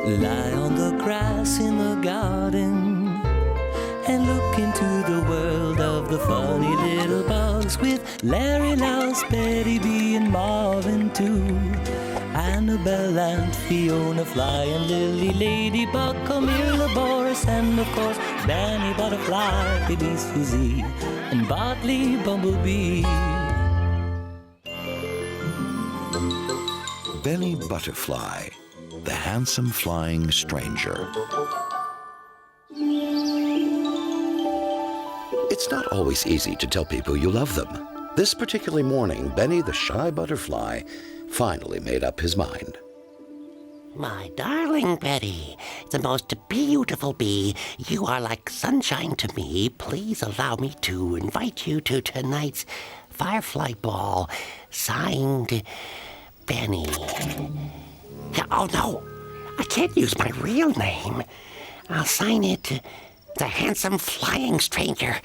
Lie on the grass in the garden and look into the world of the funny little bugs with Larry, Louse, Betty B, and Marvin too. Annabelle and Fiona Fly and Lily Ladybug, Camila, Boris, and of course Danny Butterfly, Baby Susie, and Bartley Bumblebee. Benny Butterfly, the handsome flying stranger. It's not always easy to tell people you love them. This particular morning, Benny the shy butterfly finally made up his mind. My darling Betty, the most beautiful bee, you are like sunshine to me. Please allow me to invite you to tonight's Firefly ball. Signed, Benny. Oh, no, I can't use my real name. I'll sign it the handsome flying stranger.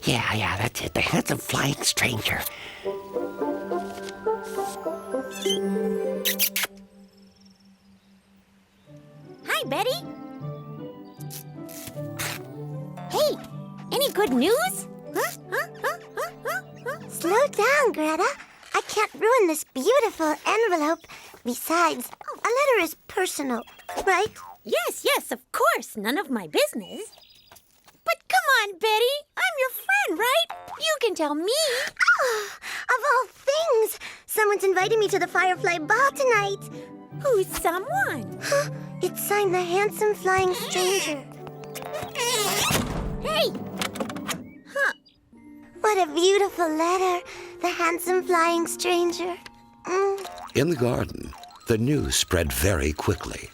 Yeah, that's it, the handsome flying stranger. Hi, Betty. Hey, any good news? Slow down, Greta. I can't ruin this beautiful envelope. Besides, a letter is personal, right? Yes, of course. None of my business. But come on, Betty. I'm your friend, right? You can tell me. Oh, of all things, someone's inviting me to the Firefly ball tonight. Who's someone? It's signed the handsome flying stranger. Hey! What a beautiful letter, the handsome flying stranger. In the garden, the news spread very quickly.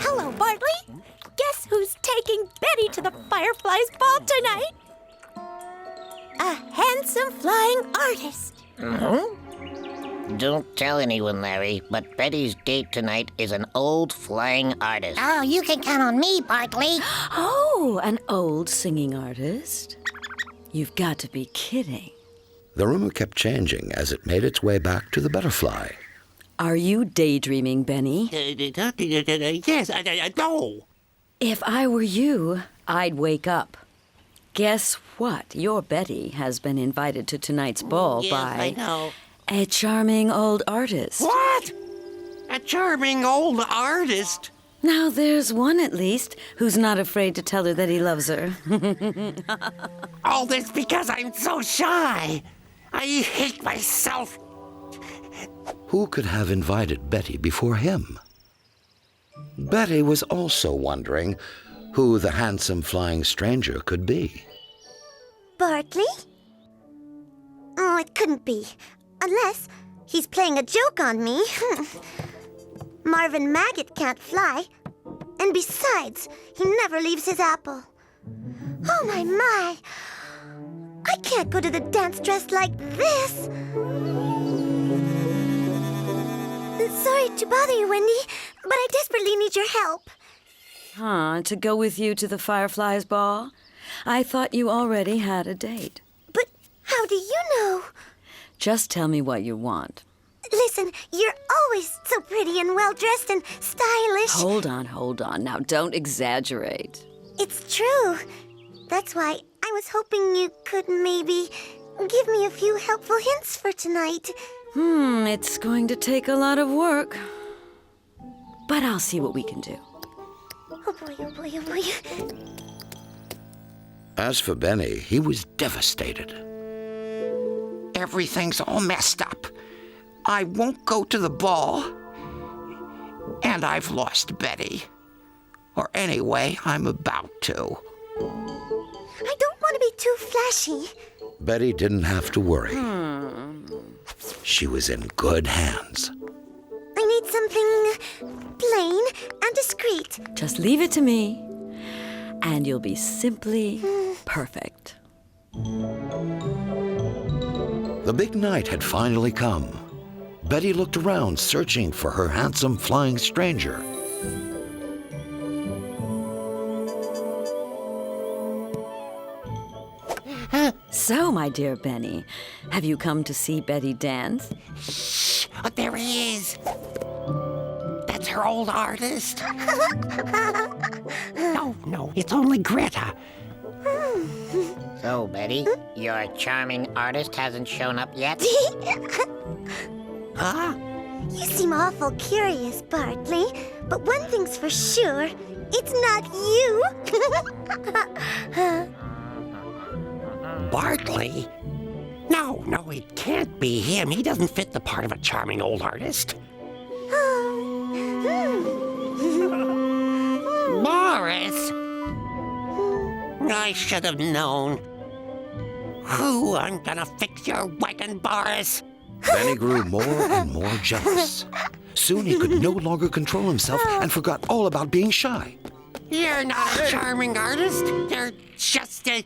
Hello, Bartley. Guess who's taking Betty to the Firefly's ball tonight? A handsome flying artist. Don't tell anyone, Larry, but Betty's date tonight is an old flying artist. Oh, you can count on me, Bartley. Oh, an old singing artist? You've got to be kidding. The rumor kept changing as it made its way back to the butterfly. Are you daydreaming, Benny? Yes, no. If I were you, I'd wake up. Guess what? Your Betty has been invited to tonight's ball Yes, by I know. a charming old artist. What? A charming old artist? Now, there's one at least who's not afraid to tell her that he loves her. All this because I'm so shy. I hate myself. Who could have invited Betty before him? Betty was also wondering who the handsome flying stranger could be. Bartley? Oh, it couldn't be. Unless he's playing a joke on me. Marvin Maggot can't fly. And besides, he never leaves his apple. Oh, my. I can't go to the dance dressed like this. Sorry to bother you, Wendy, but I desperately need your help. To go with you to the Firefly's ball? I thought you already had a date. But how do you know? Just tell me what you want. Listen, you're always so pretty and well-dressed and stylish. Hold on. Now, don't exaggerate. It's true. That's why I was hoping you could maybe give me a few helpful hints for tonight. It's going to take a lot of work. But I'll see what we can do. Oh boy. As for Benny, he was devastated. Everything's all messed up. I won't go to the ball. And I've lost Betty. Or anyway, I'm about to. I don't want to be too flashy. Betty didn't have to worry. She was in good hands. I need something plain and discreet. Just leave it to me, and you'll be simply perfect. The big night had finally come. Betty looked around, searching for her handsome flying stranger. So, my dear Benny, have you come to see Betty dance? Shh! Oh, there he is. That's her old artist. No, it's only Greta. So, Betty, your charming artist hasn't shown up yet? Huh? You seem awful curious, Bartley. But one thing's for sure, it's not you. Bartley? No, it can't be him. He doesn't fit the part of a charming old artist. Boris! I should have known. Who? I'm gonna fix your wagon, Boris. Benny grew more and more jealous. Soon he could no longer control himself and forgot all about being shy. You're not a charming artist. You're just a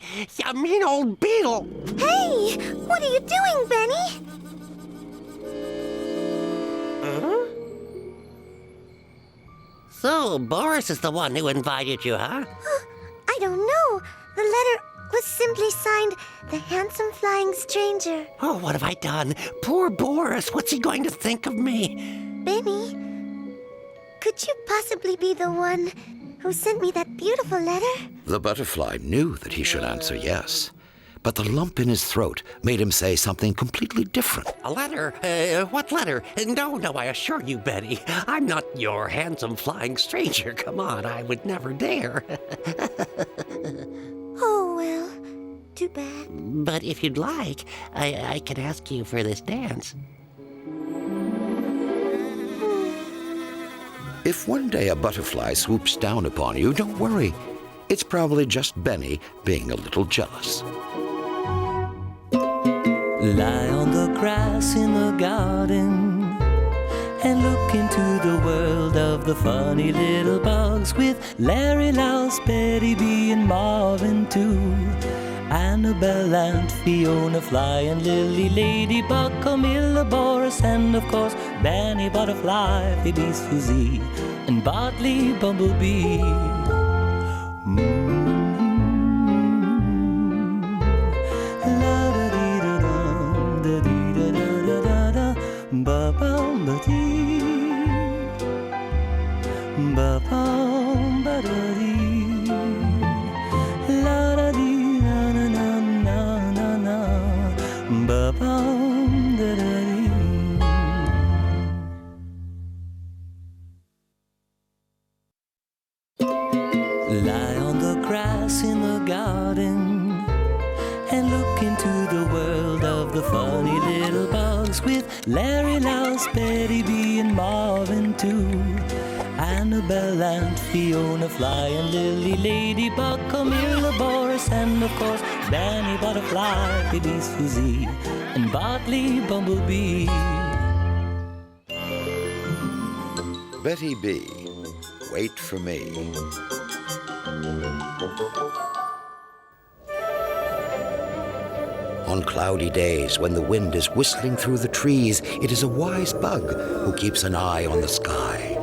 mean old beetle. Hey, what are you doing, Benny? So, Boris is the one who invited you, huh? I don't know. The letter was simply signed, The Handsome Flying Stranger. Oh, what have I done? Poor Boris. What's he going to think of me? Benny, could you possibly be the one who sent me that beautiful letter? The butterfly knew that he should answer yes, but the lump in his throat made him say something completely different. A letter? What letter? No, I assure you, Betty. I'm not your handsome flying stranger. Come on, I would never dare. Oh, well, too bad. But if you'd like, I can ask you for this dance. If one day a butterfly swoops down upon you, don't worry. It's probably just Benny being a little jealous. Lie on the grass in the garden and look into the world of the funny little bugs with Larry, Louse, Betty B, and Marvin too. Annabelle and Fiona Fly and Lily Ladybug, Camila, Boris, and of course Benny Butterfly, Phoebe Susie, and Bartley Bumblebee. Lie on the grass in the garden and look into the world of the funny little bugs with Larry, Louse, Betty B, and Marvin too. Annabelle and Fiona Fly and Lily Ladybug, Camila, Boris, and of course Benny Butterfly, Phoebe Susie, and Bartley Bumblebee. Betty B, wait for me. On cloudy days, when the wind is whistling through the trees, it is a wise bug who keeps an eye on the sky.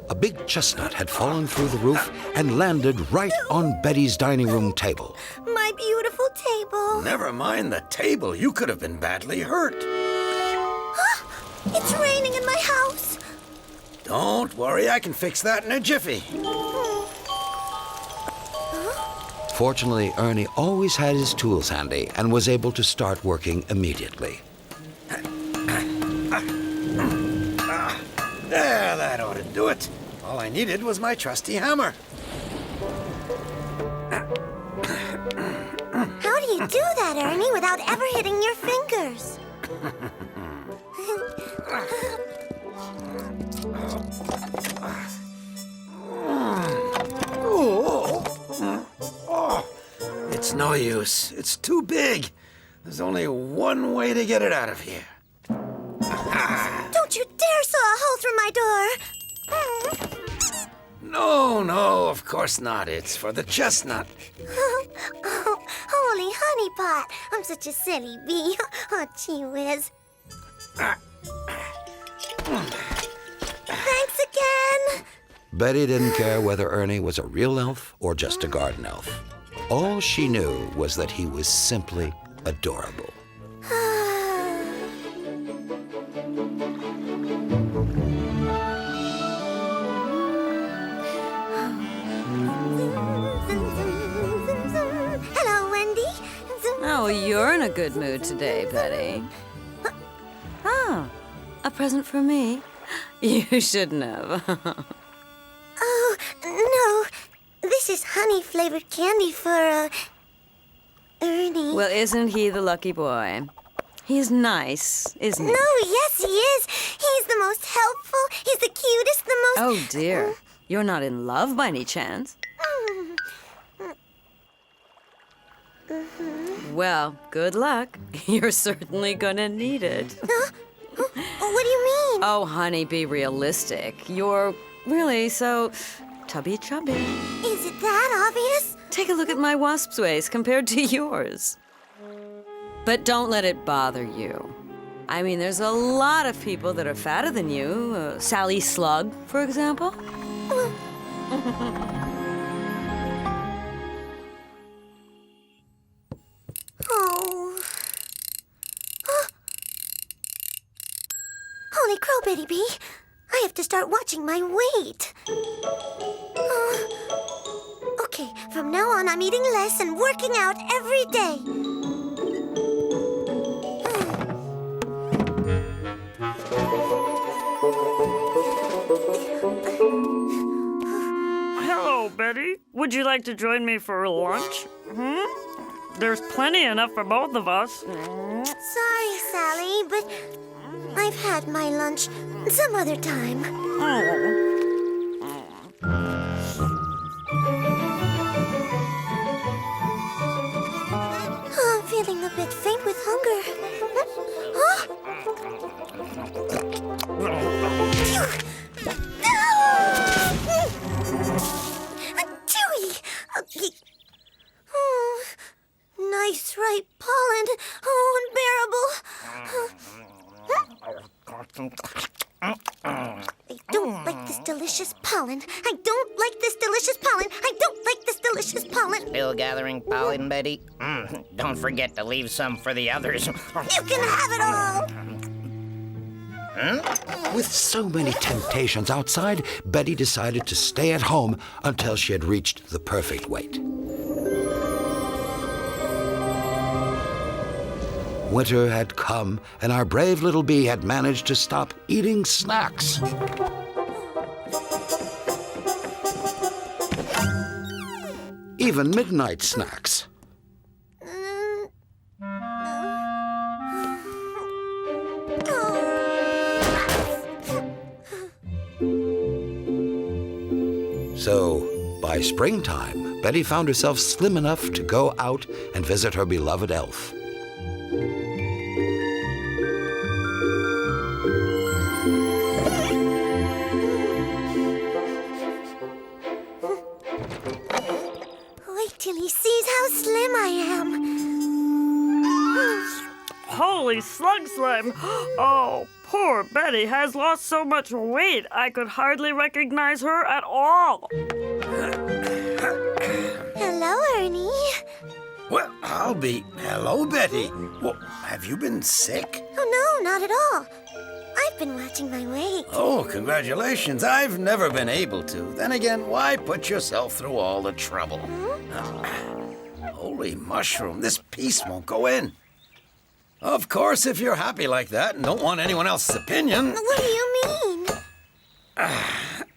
A big chestnut had fallen through the roof and landed right on Betty's dining room table. My beautiful table. Never mind the table. You could have been badly hurt. It's raining in my house. Don't worry, I can fix that in a jiffy. Fortunately, Ernie always had his tools handy and was able to start working immediately. There, that ought to do it. All I needed was my trusty hammer. How do you do that, Ernie, without ever hitting your fingers? It's no use. It's too big. There's only one way to get it out of here. Don't you dare saw a hole through my door. No, of course not. It's for the chestnut. Oh, holy honey pot. I'm such a silly bee. Oh, gee whiz. Thanks again. Betty didn't care whether Ernie was a real elf or just a garden elf. All she knew was that he was simply adorable. Hello, Wendy. Oh, you're in a good mood today, Betty. Ah, a present for me? You shouldn't have. Oh, no. This is honey-flavored candy for, Ernie. Well, isn't he the lucky boy? He's nice, isn't he? No, yes, he is. He's the most helpful. He's the cutest, the most... Oh, dear. You're not in love by any chance? Well, good luck. You're certainly gonna need it. What do you mean? Oh, honey, be realistic. You're really so chubby. Is it that obvious? Take a look at my wasp's waist compared to yours. But don't let it bother you. I mean, there's a lot of people that are fatter than you. Sally Slug, for example. Oh. Holy crow, Betty B. I have to start watching my weight. Okay, from now on I'm eating less and working out every day. Hello, Betty. Would you like to join me for lunch? There's plenty enough for both of us. Sorry, Sally, but I've had my lunch some other time. I'm feeling a bit faint with hunger. Chewy! Nice ripe pollen. Unbearable. I don't like this delicious pollen. I don't like this delicious pollen. I don't like this delicious pollen. Still gathering pollen, Betty? Don't forget to leave some for the others. You can have it all. With so many temptations outside, Betty decided to stay at home until she had reached the perfect weight. Winter had come, and our brave little bee had managed to stop eating snacks. Even midnight snacks. So, by springtime, Betty found herself slim enough to go out and visit her beloved elf. Wait till he sees how slim I am. Holy slug slime! Oh, poor Betty has lost so much weight I could hardly recognize her at all. Hello, Ernie. Well, I'll be... Hello, Betty. Well, have you been sick? Oh, no, not at all. I've been watching my weight. Oh, congratulations. I've never been able to. Then again, why put yourself through all the trouble? Holy mushroom, this piece won't go in. Of course, if you're happy like that and don't want anyone else's opinion... What do you mean?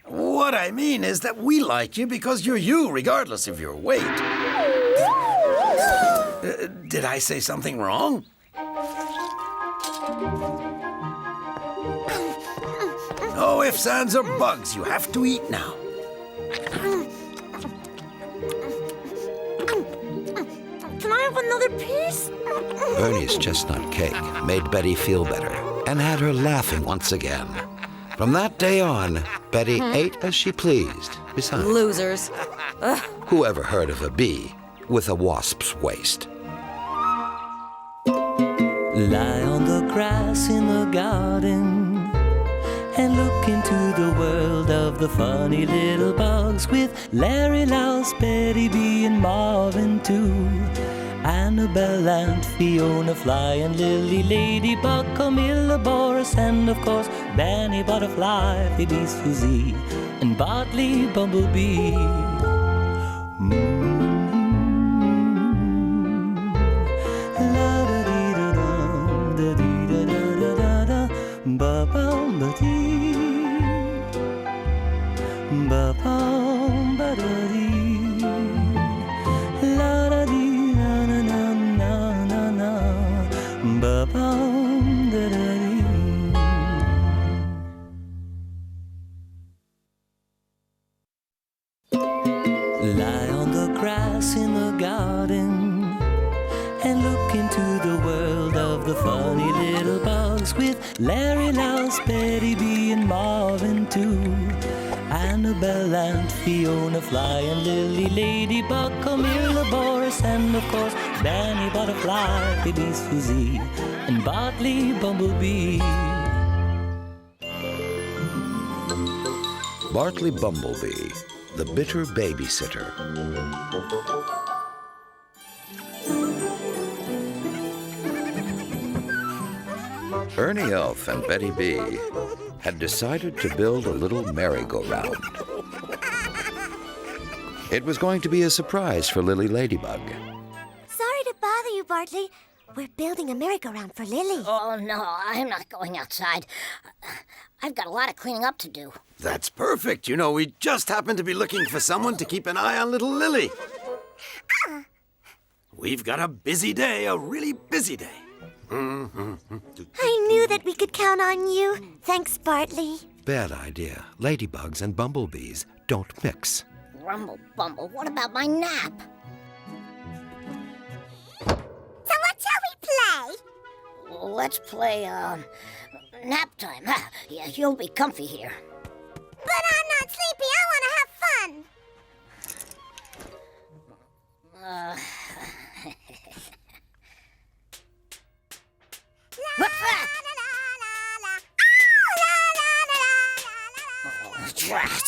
What I mean is that we like you because you're you, regardless of your weight. Did I say something wrong? No ifs, ands, or bugs. You have to eat now. Can I have another piece? Ernie's chestnut cake made Betty feel better and had her laughing once again. From that day on, Betty ate as she pleased. Besides, Losers. whoever heard of a bee with a wasp's waist? Lie on the grass in the garden and look into the world of the funny little bugs with Larry, Louse, Betty B, and Marvin too. And Annabelle and Fiona Fly and Lily Ladybug, Camila Boris, and of course Benny Butterfly, Phoebe Susie, and Bartley Bumblebee. La-da-dee-da-dum, da-dee-da-da-da-da-da, ba-bum-ba-dee, ba-bum-ba-da-dee. Lie on the grass in the garden and look into the world of the funny little bugs with Larry, Louse, Betty B, and Marvin too. Annabelle and Fiona Fly and Lily Ladybug, Camila Boris, and of course Benny Butterfly, Phoebe Susie, and Bartley Bumblebee. Bartley Bumblebee, the bitter babysitter. Ernie Elf and Betty B had decided to build a little merry-go-round. It was going to be a surprise for Lily Ladybug. Sorry to bother you, Bartley. We're building a merry-go-round for Lily. Oh, no, I'm not going outside. I've got a lot of cleaning up to do. That's perfect. You know, we just happened to be looking for someone to keep an eye on little Lily. We've got a busy day, a really busy day. I knew that we could count on you. Thanks, Bartley. Bad idea. Ladybugs and bumblebees don't mix. Rumble bumble, what about my nap? So what shall we play? Well, let's play, nap time. Yeah, you'll be comfy here. But I'm not sleepy. I want to have fun. What's that? Oh, drat.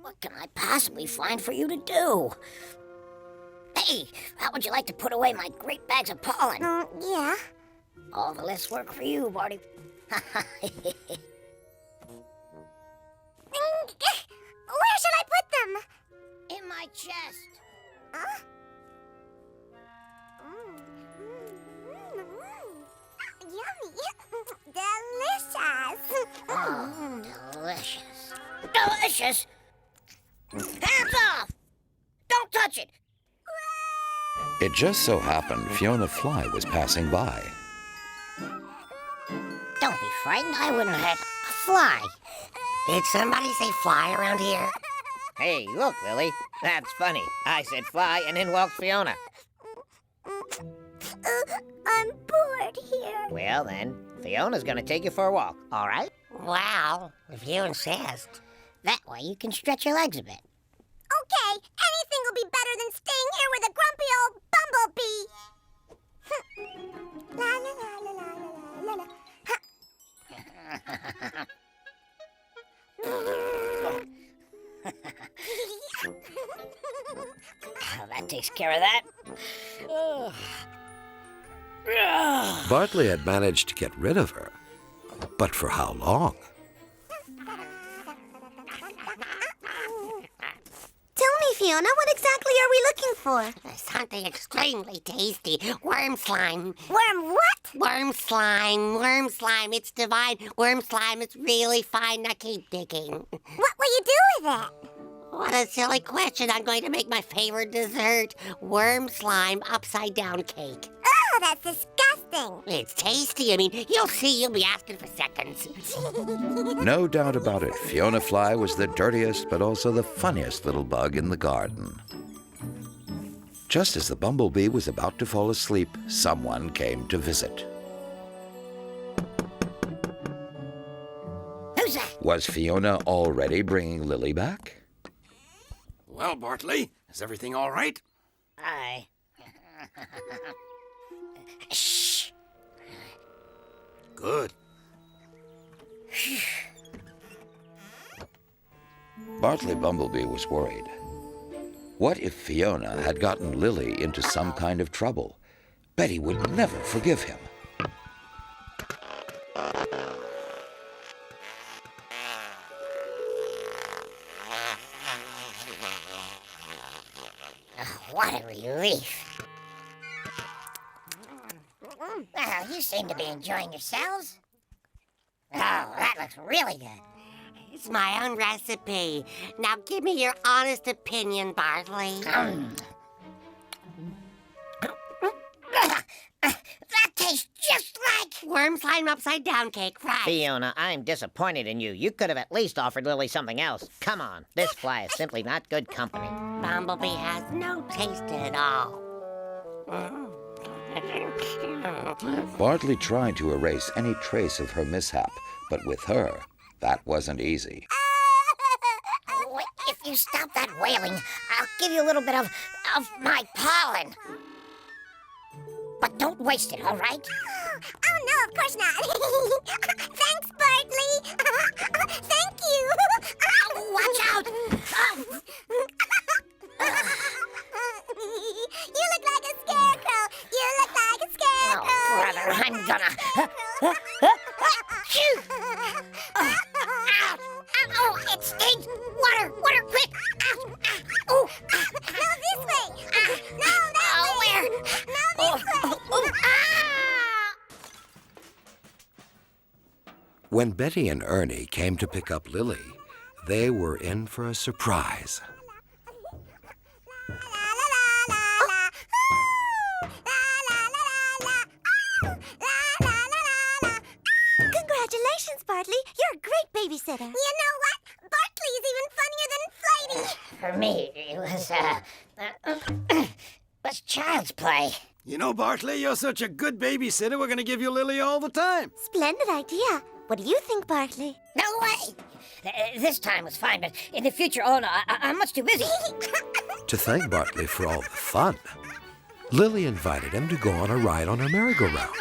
What can I possibly find for you to do? Hey, how would you like to put away my great bags of pollen? Yeah. All the less work for you, Barty. Where shall I put them? In my chest. Huh? Yummy. Delicious. Oh, delicious. Delicious? Hands off! Don't touch it! It just so happened Fiona Fly was passing by. Don't be frightened. I wouldn't hurt a fly. Did somebody say fly around here? Hey, look, Lily. That's funny. I said fly, and in walks Fiona. I'm bored here. Well, then, Fiona's gonna take you for a walk, all right? Wow, if you insist. That way you can stretch your legs a bit. Okay, anything will be better than staying here with a grumpy old bumblebee. La la la la la la la. That takes care of that. Bartley had managed to get rid of her. But for how long? Tell me, Fiona, what exactly are we looking for? Something extremely tasty. Worm slime. Worm what? Worm slime. Worm slime. It's divine. Worm slime. It's really fine. Now keep digging. What will you do with it? What a silly question. I'm going to make my favorite dessert. Worm slime upside down cake. Oh, that's disgusting. It's tasty. I mean, you'll see. You'll be asking for seconds. No doubt about it, Fiona Fly was the dirtiest but also the funniest little bug in the garden. Just as the bumblebee was about to fall asleep, someone came to visit. Who's that? Was Fiona already bringing Lily back? Well, Bartley, is everything all right? Aye. Shh. Good. Bartley Bumblebee was worried. What if Fiona had gotten Lily into some kind of trouble? Betty would never forgive him. What a relief. Well, you seem to be enjoying yourselves. Oh, that looks really good. It's my own recipe. Now give me your honest opinion, Bartley. That tastes just like... Worm slime upside down cake fries. Fiona, I'm disappointed in you. You could have at least offered Lily something else. Come on, this fly is simply not good company. Bumblebee has no taste at all. Bartley tried to erase any trace of her mishap, but with her, that wasn't easy. If you stop that wailing, I'll give you a little bit of my pollen. But don't waste it, all right? Oh, no, of course not. Thanks, Bartley. Thank you. Watch out! You look like a scarecrow. You look like a scarecrow. Oh, brother, I'm gonna... Ouch! Oh, it stings! Water, quick! Oh! No, this way. No, that way. Where? No, this way. When Betty and Ernie came to pick up Lily, they were in for a surprise. Congratulations, Bartley. You're a great babysitter. You know what? Bartley is even funnier than Flighty. For me, it was child's play. You know, Bartley, you're such a good babysitter, we're going to give you Lily all the time. Splendid idea. What do you think, Bartley? No way! This time was fine, but in the future, oh no, I'm much too busy. To thank Bartley for all the fun, Lily invited him to go on a ride on her merry-go-round.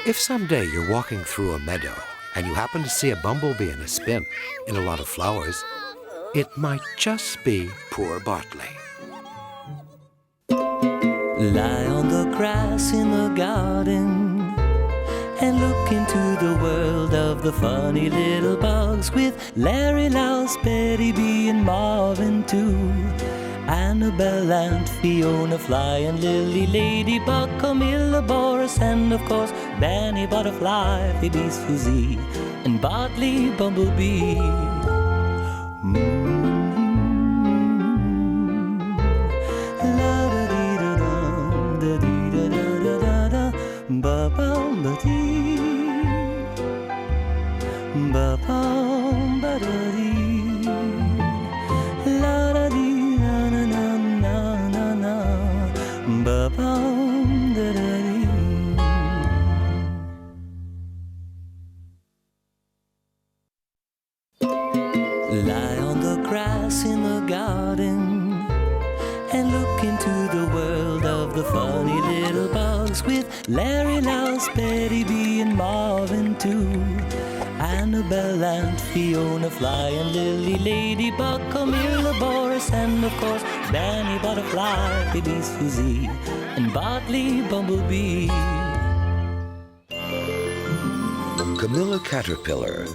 If someday you're walking through a meadow and you happen to see a bumblebee in a spin in a lot of flowers, it might just be poor Bartley. Lie on the grass in the garden and look into the world of the funny little bugs with Larry, Louse, Betty B and Marvin too. Annabelle and Fiona Fly and Lily Ladybug, Camila, Boris and of course Danny Butterfly, Phoebe's Fuzzy and Bartley Bumblebee. Lie on the grass in the garden and look into the world of the funny little bugs with Larry, Louse, Betty B and Marvin too. Annabelle and Fiona Fly and Lily Ladybug, Camila, Boris and of course Danny Butterfly, Phoebe's Fuzzy and Bartley Bumblebee. Camila Caterpillar,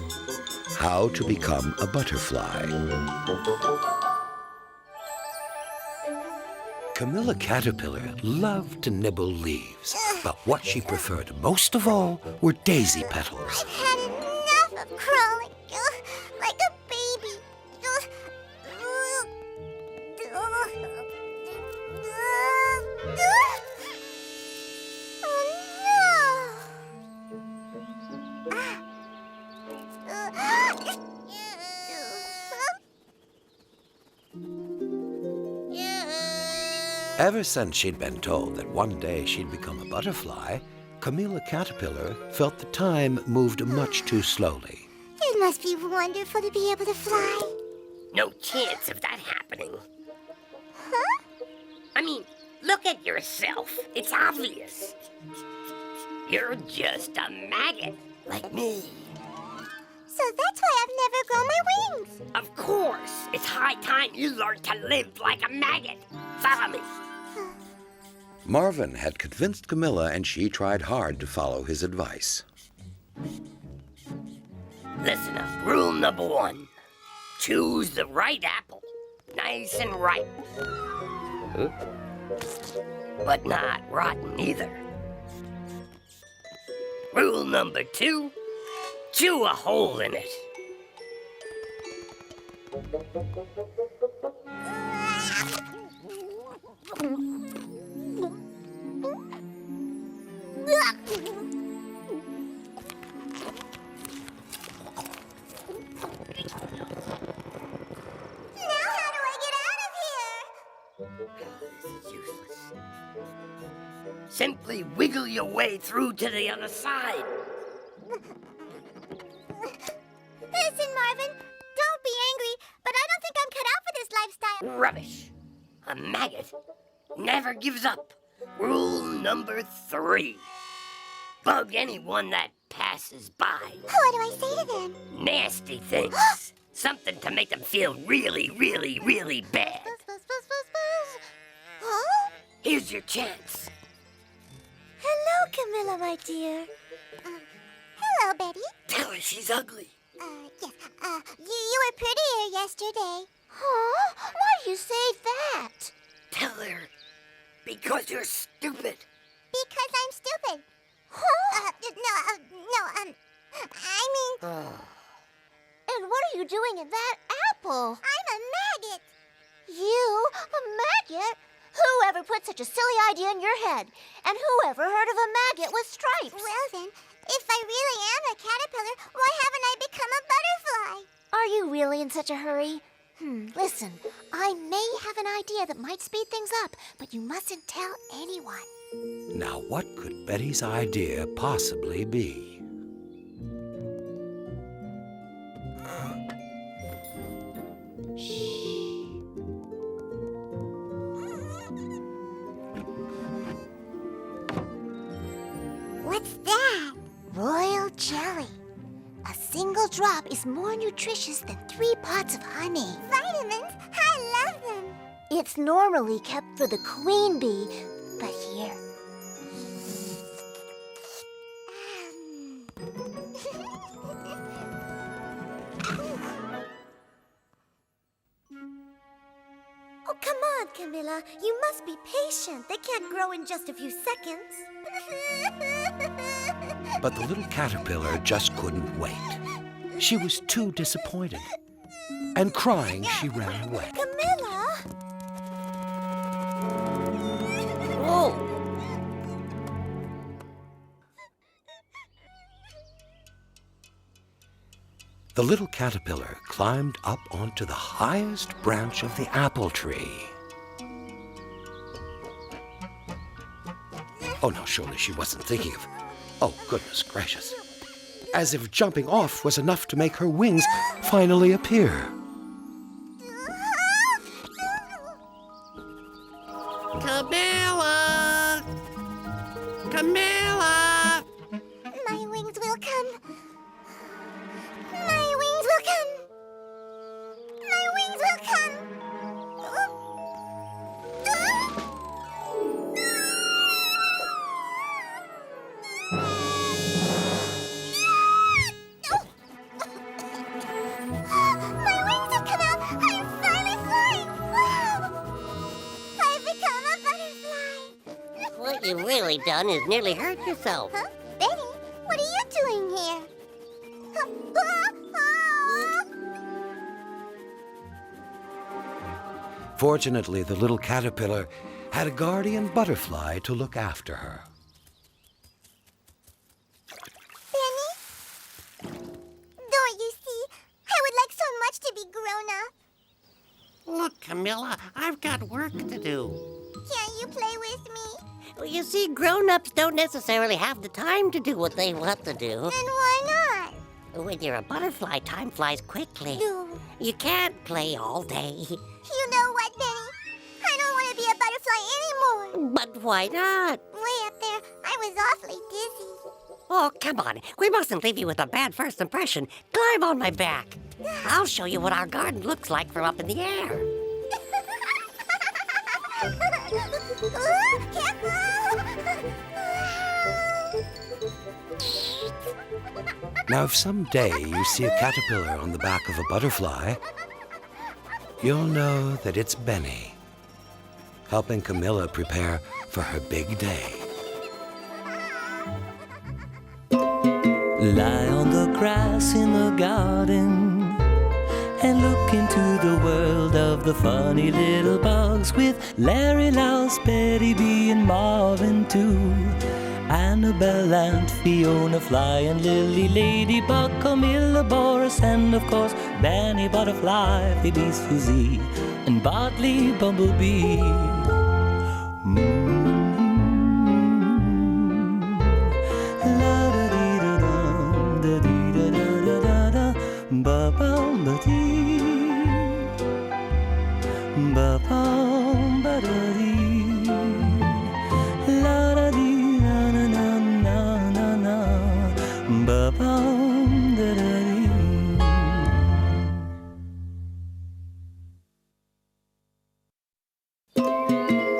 How to Become a Butterfly. Camila Caterpillar loved to nibble leaves, but what she preferred most of all were daisy petals. I've had enough of crawling like a baby. Ever since she'd been told that one day she'd become a butterfly, Camila Caterpillar felt the time moved much too slowly. It must be wonderful to be able to fly. No chance of that happening. Huh? I mean, look at yourself. It's obvious. You're just a maggot, like me. So that's why I've never grown my wings. Of course. It's high time you learn to live like a maggot. Follow me. Marvin had convinced Camila, and she tried hard to follow his advice. Listen up. Rule number 1. Choose the right apple. Nice and ripe. But not rotten either. Rule number 2. Chew a hole in it. Simply wiggle your way through to the other side. Listen, Marvin, don't be angry, but I don't think I'm cut out for this lifestyle. Rubbish. A maggot never gives up. Rule number 3. Bug anyone that passes by. What do I say to them? Nasty things. Something to make them feel really, really, really bad. Buzz, buzz, buzz, buzz, buzz. Huh? Here's your chance. Hello, Camila, my dear. Hello, Betty. Tell her she's ugly. Yes. You were prettier yesterday. Huh? Why do you say that? Tell her. Because you're stupid. Because I'm stupid. Huh? I mean... And what are you doing in that apple? I'm a maggot. You? A maggot? Whoever put such a silly idea in your head? And whoever heard of a maggot with stripes? Well then, if I really am a caterpillar, why haven't I become a butterfly? Are you really in such a hurry? Listen, I may have an idea that might speed things up, but you mustn't tell anyone. Now, what could Betty's idea possibly be? What's that? Royal jelly. A single drop is more nutritious than 3 pots of honey. Vitamins? I love them. It's normally kept for the queen bee, but here. Oh, come on, Camila. You must be patient. They can't grow in just a few seconds. But the little caterpillar just couldn't wait. She was too disappointed. And crying, she ran away. Camila! Oh! The little caterpillar climbed up onto the highest branch of the apple tree. Oh, no, surely she wasn't thinking of... Oh, goodness gracious. As if jumping off was enough to make her wings finally appear. Camila! Camila! My wings will come. My wings will come. My wings will come. My wings have come out. I'm finally flying. Wow! I've become a butterfly. What you've really done is nearly hurt yourself. Huh? Betty, what are you doing here? Fortunately, the little caterpillar had a guardian butterfly to look after her. Benny? Don't you see? I would like so much to be grown up. Look, Camila, I've got work to do. Can't you play with me? Well, you see, grown-ups don't necessarily have the time to do what they want to do. Then why not? When you're a butterfly, time flies quickly. No. You can't play all day. You know what, Benny? I don't want to be a butterfly anymore. But why not? Way up there, I was awfully dizzy. Oh, come on. We mustn't leave you with a bad first impression. Climb on my back. I'll show you what our garden looks like from up in the air. Now, if someday you see a caterpillar on the back of a butterfly, you'll know that it's Benny, helping Camila prepare for her big day. Lie on the grass in the garden and look into the world of the funny little bugs with Larry, Louse, Betty B, and Marvin too. Annabelle and Fiona Fly and Lily Ladybug, Camila, Boris, and of course Danny Butterfly, Phoebe Susie, and Bartley Bumblebee.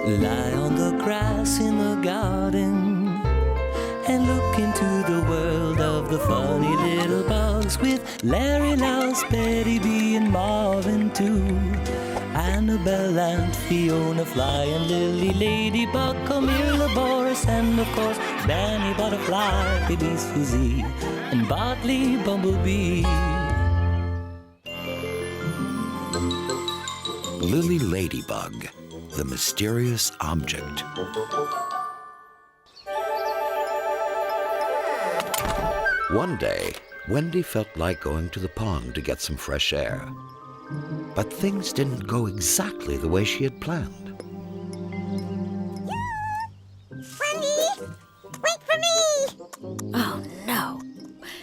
Lie on the grass in the garden and look into the world of the funny little bugs with Larry, Louse, Betty B, and Marvin too. Annabelle and Fiona Fly and Lily Ladybug, Camila, Boris, and of course Danny Butterfly, Phoebe Susie, and Bartley Bumblebee. Lily Ladybug, the mysterious object. One day, Wendy felt like going to the pond to get some fresh air. But things didn't go exactly the way she had planned. Wendy! Wait for me! Oh, no.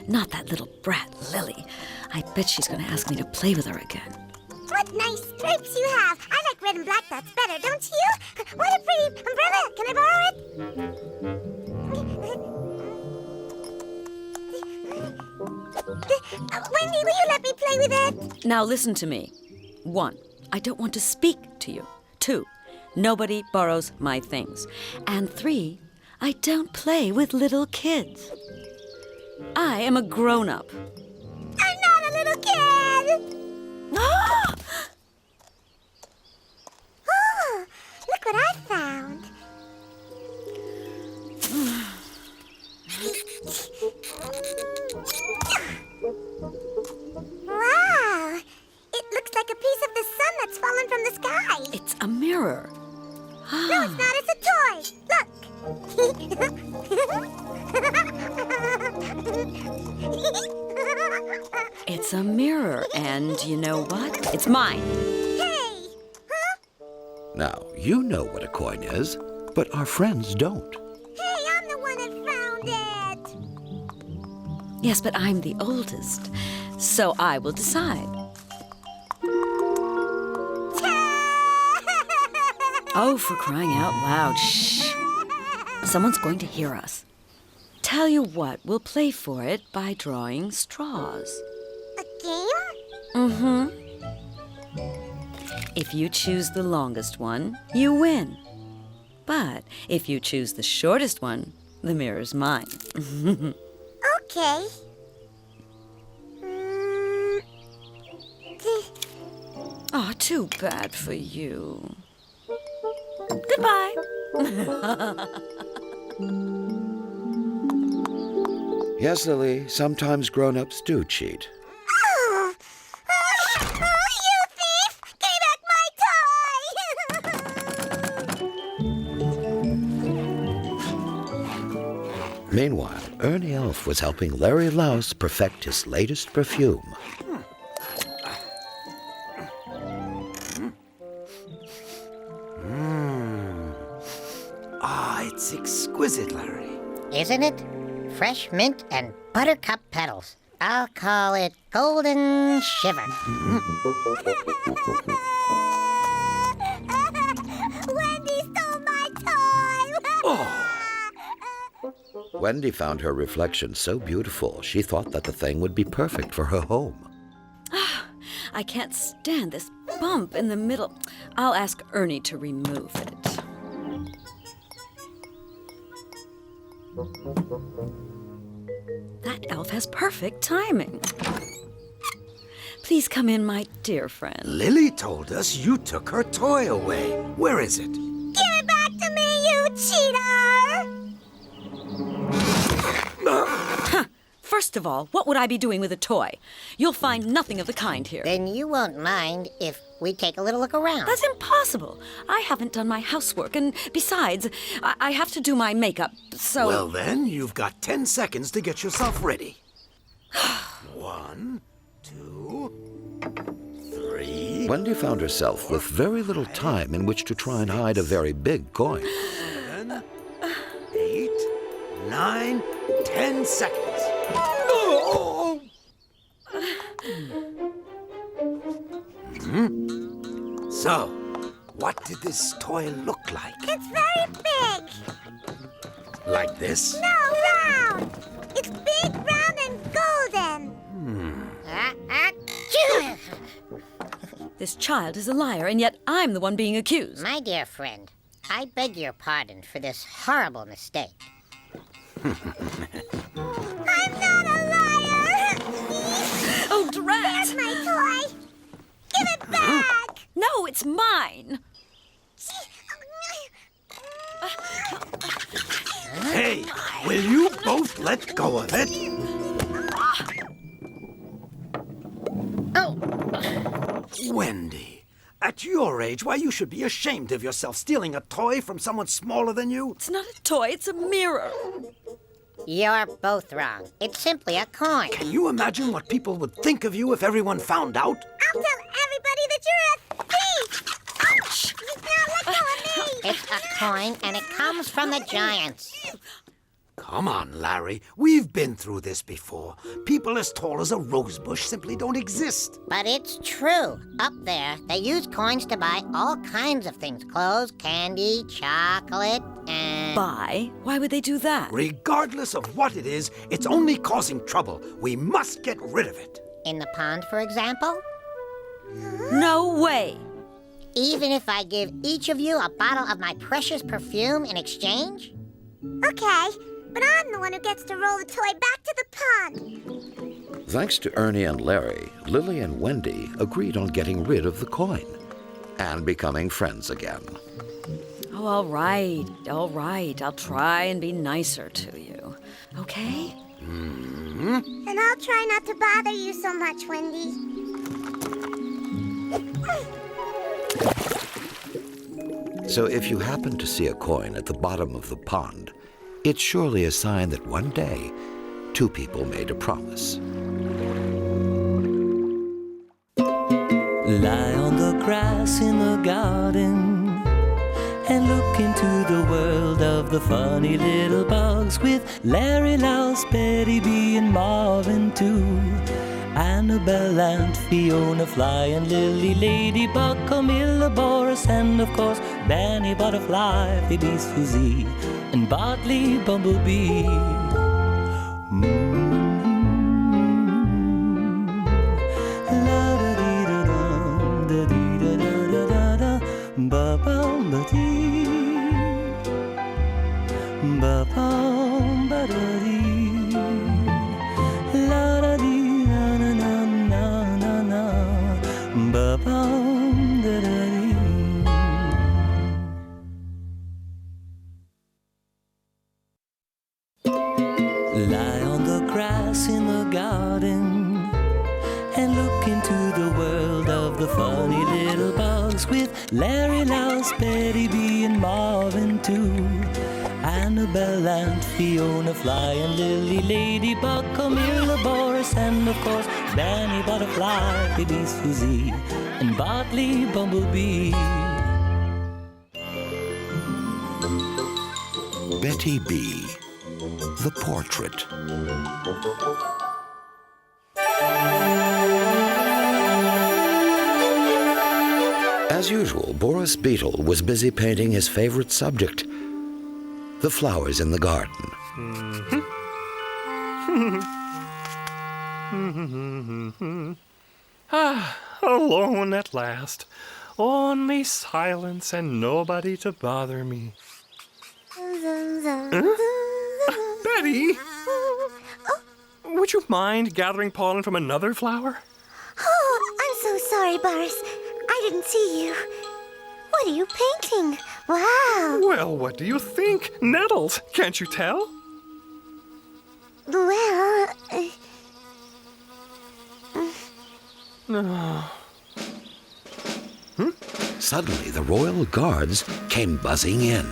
Not that little brat, Lily. I bet she's going to ask me to play with her again. What nice stripes you have. I like red and black bats better, don't you? What a pretty umbrella. Can I borrow it? Wendy, will you let me play with it? Now listen to me. 1, I don't want to speak to you. 2, nobody borrows my things. And 3, I don't play with little kids. I am a grown-up. I'm not a little kid! Ah! Oh, look what I found. Wow! It looks like a piece of the sun that's fallen from the sky. It's a mirror. No, it's not. It's a toy. Look. It's a mirror, and you know what? It's mine. Hey! Huh? Now, you know what a coin is, but our friends don't. Hey, I'm the one that found it. Yes, but I'm the oldest, so I will decide. Oh, for crying out loud, shh. Someone's going to hear us. Tell you what, we'll play for it by drawing straws. A game? Mm-hmm. If you choose the longest one, you win. But if you choose the shortest one, the mirror's mine. Okay. Oh, too bad for you. Goodbye. Yes, Lily, sometimes grown-ups do cheat. Oh, you thief! Give back my toy! Meanwhile, Ernie Elf was helping Larry Louse perfect his latest perfume. It's exquisite, Larry. Isn't it? Fresh mint and buttercup petals. I'll call it Golden Shiver. Wendy stole my toy! Oh. Wendy found her reflection so beautiful, she thought that the thing would be perfect for her home. I can't stand this bump in the middle. I'll ask Ernie to remove it. That elf has perfect timing. Please come in, my dear friend. Lily told us you took her toy away. Where is it? Give it back to me, you cheater! First of all, what would I be doing with a toy? You'll find nothing of the kind here. Then you won't mind if we take a little look around. That's impossible. I haven't done my housework, and besides, I have to do my makeup, so... Well then, you've got 10 seconds to get yourself ready. 1, 2, 3... Wendy found herself with very little time in which to try and hide a very big coin. 7, 8, 9, 10 seconds. So, what did this toy look like? It's very big. Like this? No, round. It's big, round, and golden. This child is a liar, and yet I'm the one being accused. My dear friend, I beg your pardon for this horrible mistake. I'm not a liar. Oh, drat! Here's my toy. Give it back. No, it's mine. Hey, will you both let go of it? Oh! Wendy, at your age, why, you should be ashamed of yourself stealing a toy from someone smaller than you. It's not a toy, it's a mirror. You're both wrong. It's simply a coin. Can you imagine what people would think of you if everyone found out? I'll tell everybody that you're a thief. Ouch! Now let go of me. It's a coin, and it comes from the giants. Come on, Larry. We've been through this before. People as tall as a rosebush simply don't exist. But it's true. Up there, they use coins to buy all kinds of things. Clothes, candy, chocolate, and... Buy? Why would they do that? Regardless of what it is, it's only causing trouble. We must get rid of it. In the pond, for example? No way. Even if I give each of you a bottle of my precious perfume in exchange? Okay, but I'm the one who gets to roll the toy back to the pond. Thanks to Ernie and Larry, Lily and Wendy agreed on getting rid of the coin and becoming friends again. Oh, all right. I'll try and be nicer to you. Okay? And I'll try not to bother you so much, Wendy. So if you happen to see a coin at the bottom of the pond, it's surely a sign that one day, two people made a promise. Lie on the grass in the garden and look into the world of the funny little bugs with Larry, Louse, Betty B, and Marvin too. Annabelle and Fiona Fly and Lily Ladybug, Camila, Boris, and of course Danny Butterfly, Phoebe Susie, and Bartley Bumblebee. Lie on the grass in the garden and look into the world of the funny little bugs with Larry, Louse, Betty B, and Marvin too. Annabelle and Fiona Fly and Lily Ladybug, Camila, Boris, and of course Danny Butterfly, Phoebe Susie, and Bartley Bumblebee. Betty B. The Portrait. As usual, Boris Beetle was busy painting his favorite subject, the flowers in the garden. Alone at last. Only silence and nobody to bother me. Betty! Would you mind gathering pollen from another flower? Oh, I'm so sorry, Boris. I didn't see you. What are you painting? Wow. Well, what do you think? Nettles, can't you tell? Well, Suddenly, the royal guards came buzzing in.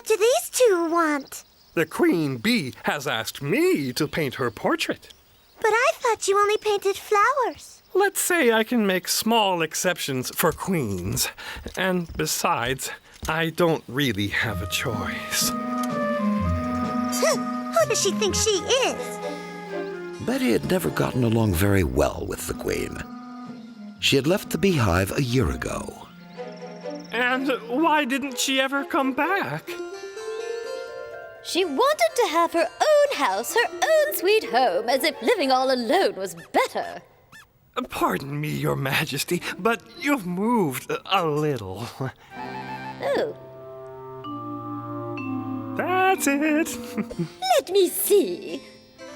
what do these two want? The queen bee has asked me to paint her portrait. But I thought you only painted flowers. Let's say I can make small exceptions for queens. And besides, I don't really have a choice. Who does she think she is? Betty had never gotten along very well with the queen. She had left the beehive a year ago. And why didn't she ever come back? She wanted to have her own house, her own sweet home, as if living all alone was better. Pardon me, Your Majesty, but you've moved a little. Oh. That's it. Let me see.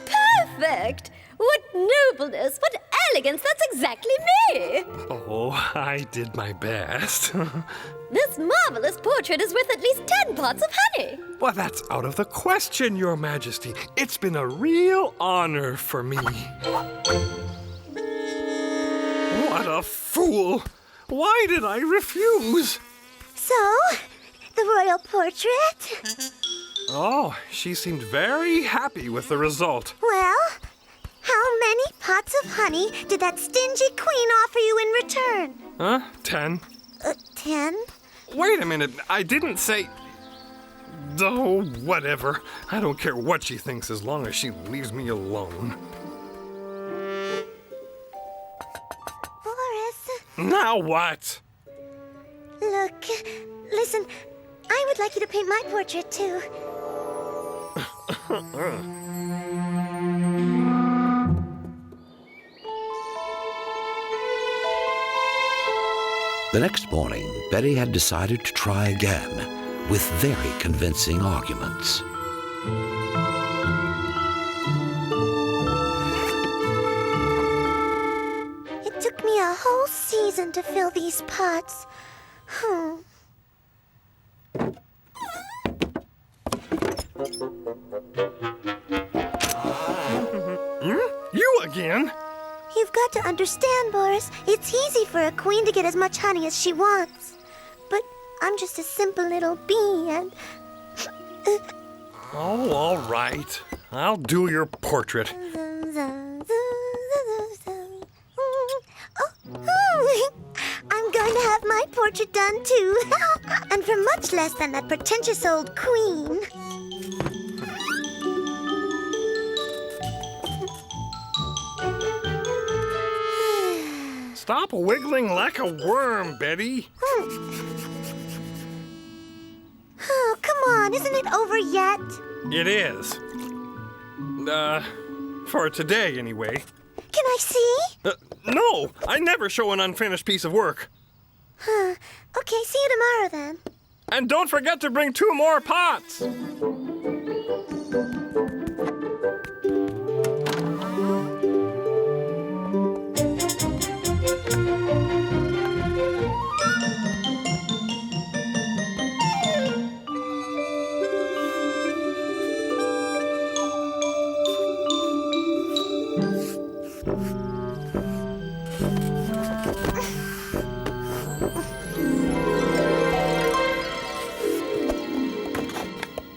Perfect! What nobleness, what elegance, that's exactly me! Oh, I did my best. This marvelous portrait is worth at least 10 pots of honey. Well, that's out of the question, Your Majesty. It's been a real honor for me. What a fool! Why did I refuse? So, the royal portrait? Oh, she seemed very happy with the result. Well, how many pots of honey did that stingy queen offer you in return? Huh? 10? 10? Wait a minute, I didn't say... Oh, whatever. I don't care what she thinks as long as she leaves me alone. Boris. Now what? Look, listen, I would like you to paint my portrait too. The next morning, Betty had decided to try again, with very convincing arguments. It took me a whole season to fill these pots. You again? You've got to understand, Boris. It's easy for a queen to get as much honey as she wants. But I'm just a simple little bee and... Oh, all right. I'll do your portrait. I'm going to have my portrait done too. And for much less than that pretentious old queen. Stop wiggling like a worm, Betty. Oh, come on. Isn't it over yet? It is. For today, anyway. Can I see? No, I never show an unfinished piece of work. Okay, see you tomorrow then. And don't forget to bring 2 more pots.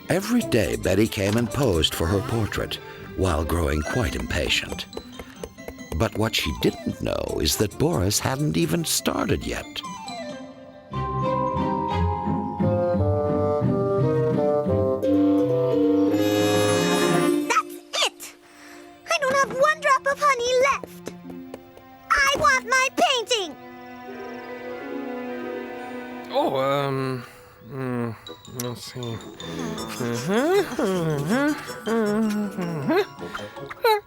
Every day, Betty came and posed for her portrait, while growing quite impatient. But what she didn't know is that Boris hadn't even started yet. That's it! I don't have one drop of honey left. I want my painting! Oh, let's see.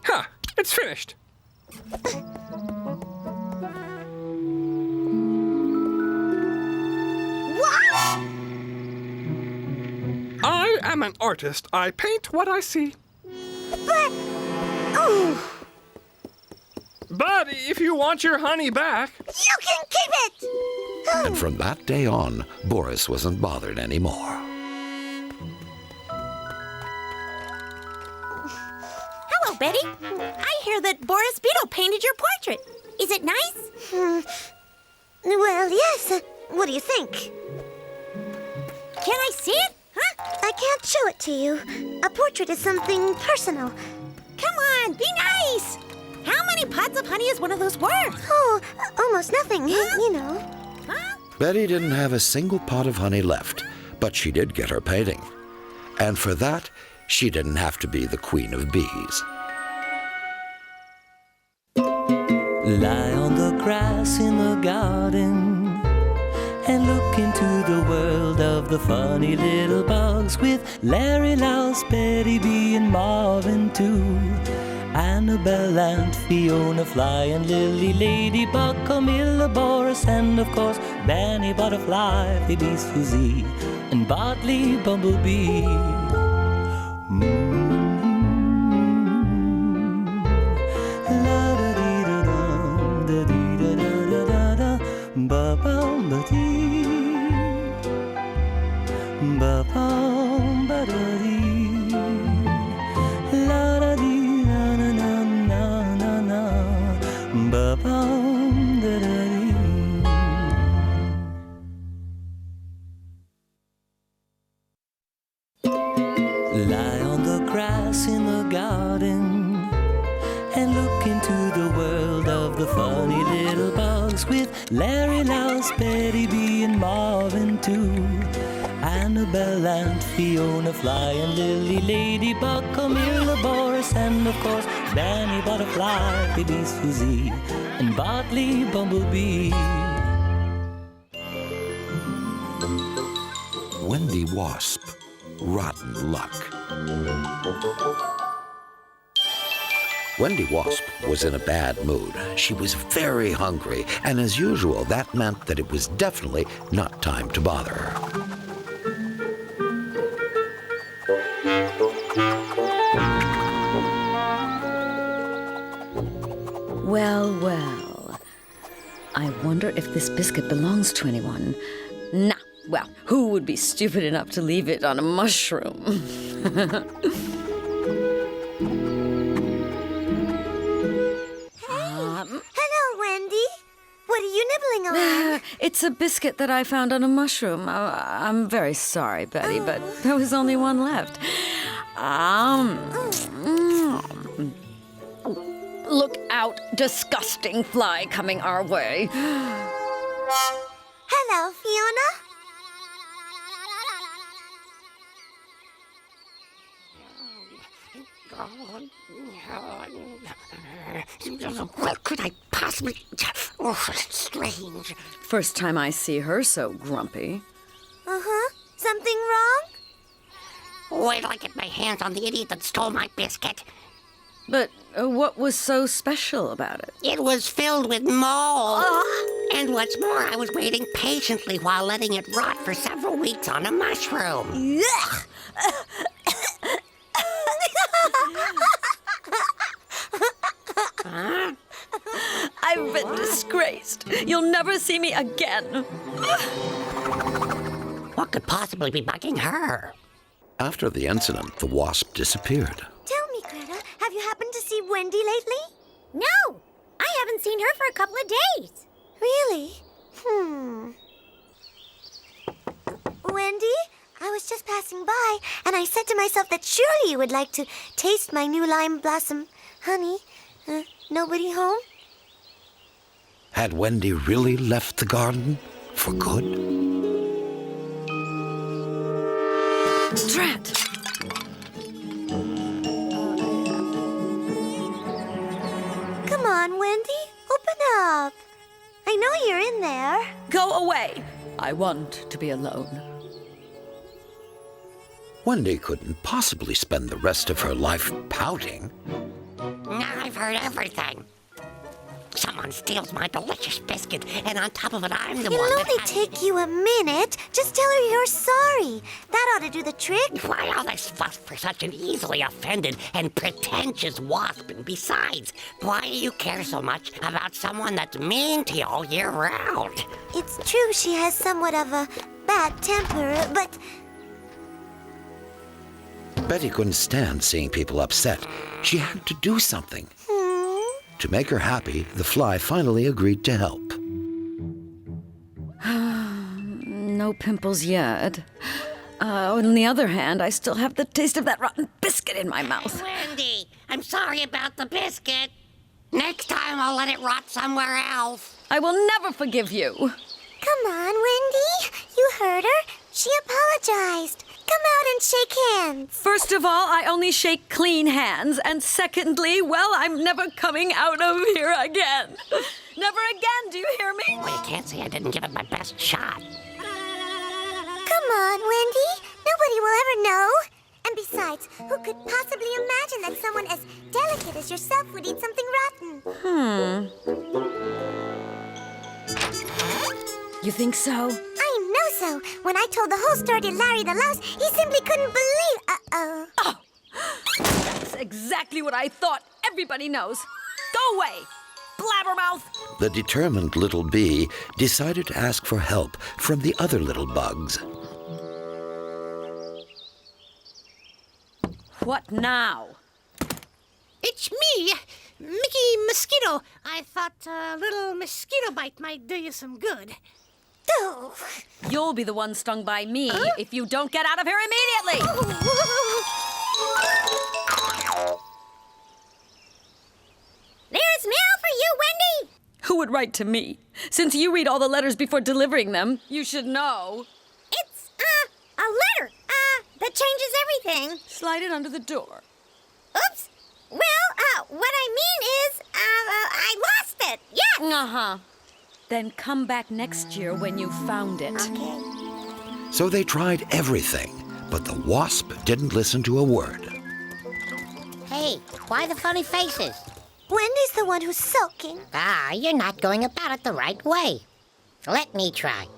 Ha! It's finished. What? I am an artist. I paint what I see. But... Oh, But if you want your honey back... you can keep it! And from that day on, Boris wasn't bothered anymore. Hello, Betty. I hear that Boris Beetle painted your portrait. Is it nice? Well, yes. What do you think? Can I see it? Huh? I can't show it to you. A portrait is something personal. Come on, be nice. How many pots of honey is one of those worth? Oh, almost nothing, you know. Huh? Betty didn't have a single pot of honey left, but she did get her painting. And for that, she didn't have to be the queen of bees. Lie on the grass in the garden and look into the world of the funny little bugs with Larry, Louse, Betty B, and Marvin too. Annabelle and Fiona Fly and Lily Ladybug, Camila, Boris, and of course Danny Butterfly, Phoebe Susie, and Bartley Bumblebee. La-da-dee-da-dum, da-dee-da-da-da-da, ba-bum-ba-dee, ba-bum-ba-da-dee. Lie on the grass in the garden and look into the world of the funny little bugs with Larry, Louse, Betty B, and Marvin too. Annabelle and Fiona Fly and Lily Ladybug, Camila, Boris, and of course Danny Butterfly, Phoebe Susie, and Bartley Bumblebee. Wendy Wasp. Rotten luck. Wendy Wasp was in a bad mood. She was very hungry, and as usual, that meant that it was definitely not time to bother her. Well, well. I wonder if this biscuit belongs to anyone. Nah, well, who would be stupid enough to leave it on a mushroom? Hello, Wendy. What are you nibbling on? It's a biscuit that I found on a mushroom. I'm very sorry, Betty, but there was only one left. Look out, disgusting fly coming our way. Hello, Fiona. What could I possibly... Oh, it's strange. First time I see her so grumpy. Uh-huh. Something wrong? Wait till I get my hands on the idiot that stole my biscuit. But what was so special about it? It was filled with mold. And what's more, I was waiting patiently while letting it rot for several weeks on a mushroom. Huh? I've been disgraced. You'll never see me again. What could possibly be bugging her? After the incident, the wasp disappeared. Tell me, Greta, have you happened to see Wendy lately? No, I haven't seen her for a couple of days. Really? Wendy, I was just passing by, and I said to myself that surely you would like to taste my new lime blossom honey. Nobody home? Had Wendy really left the garden for good? Drat! Come on, Wendy. Open up. Go away! I want to be alone. Wendy couldn't possibly spend the rest of her life pouting. Now I've heard everything. Someone steals my delicious biscuit, and on top of it, I'm the It'll one that only has... take you a minute. Just tell her you're sorry. That ought to do the trick. Why all this fuss for such an easily offended and pretentious wasp? And besides, why do you care so much about someone that's mean to you all year round? It's true she has somewhat of a bad temper, but... Betty couldn't stand seeing people upset. She had to do something. To make her happy, the fly finally agreed to help. No pimples yet. On the other hand, I still have the taste of that rotten biscuit in my mouth. Wendy, I'm sorry about the biscuit. Next time I'll let it rot somewhere else. I will never forgive you. Come on, Wendy. You heard her. She apologized. Come out and shake hands. First of all, I only shake clean hands. And secondly, well, I'm never coming out of here again. Never again, do you hear me? Well, you can't say I didn't give it my best shot. Come on, Wendy. Nobody will ever know. And besides, who could possibly imagine that someone as delicate as yourself would eat something rotten? You think so? I know so. When I told the whole story to Larry the Louse, he simply couldn't believe... Uh-oh. Oh! That's exactly what I thought. Everybody knows. Go away, blabbermouth! The determined little bee decided to ask for help from the other little bugs. What now? It's me, Mickey Mosquito. I thought a little mosquito bite might do you some good. Oh. You'll be the one stung by me if you don't get out of here immediately! There's mail for you, Wendy! Who would write to me? Since you read all the letters before delivering them, you should know. It's, a letter, that changes everything. Slide it under the door. Oops. Well, what I mean is, I lost it. Yes! Uh-huh. Then come back next year when you found it. Okay. So they tried everything, but the wasp didn't listen to a word. Hey, why the funny faces? Wendy's the one who's sulking. Ah, you're not going about it the right way. Let me try.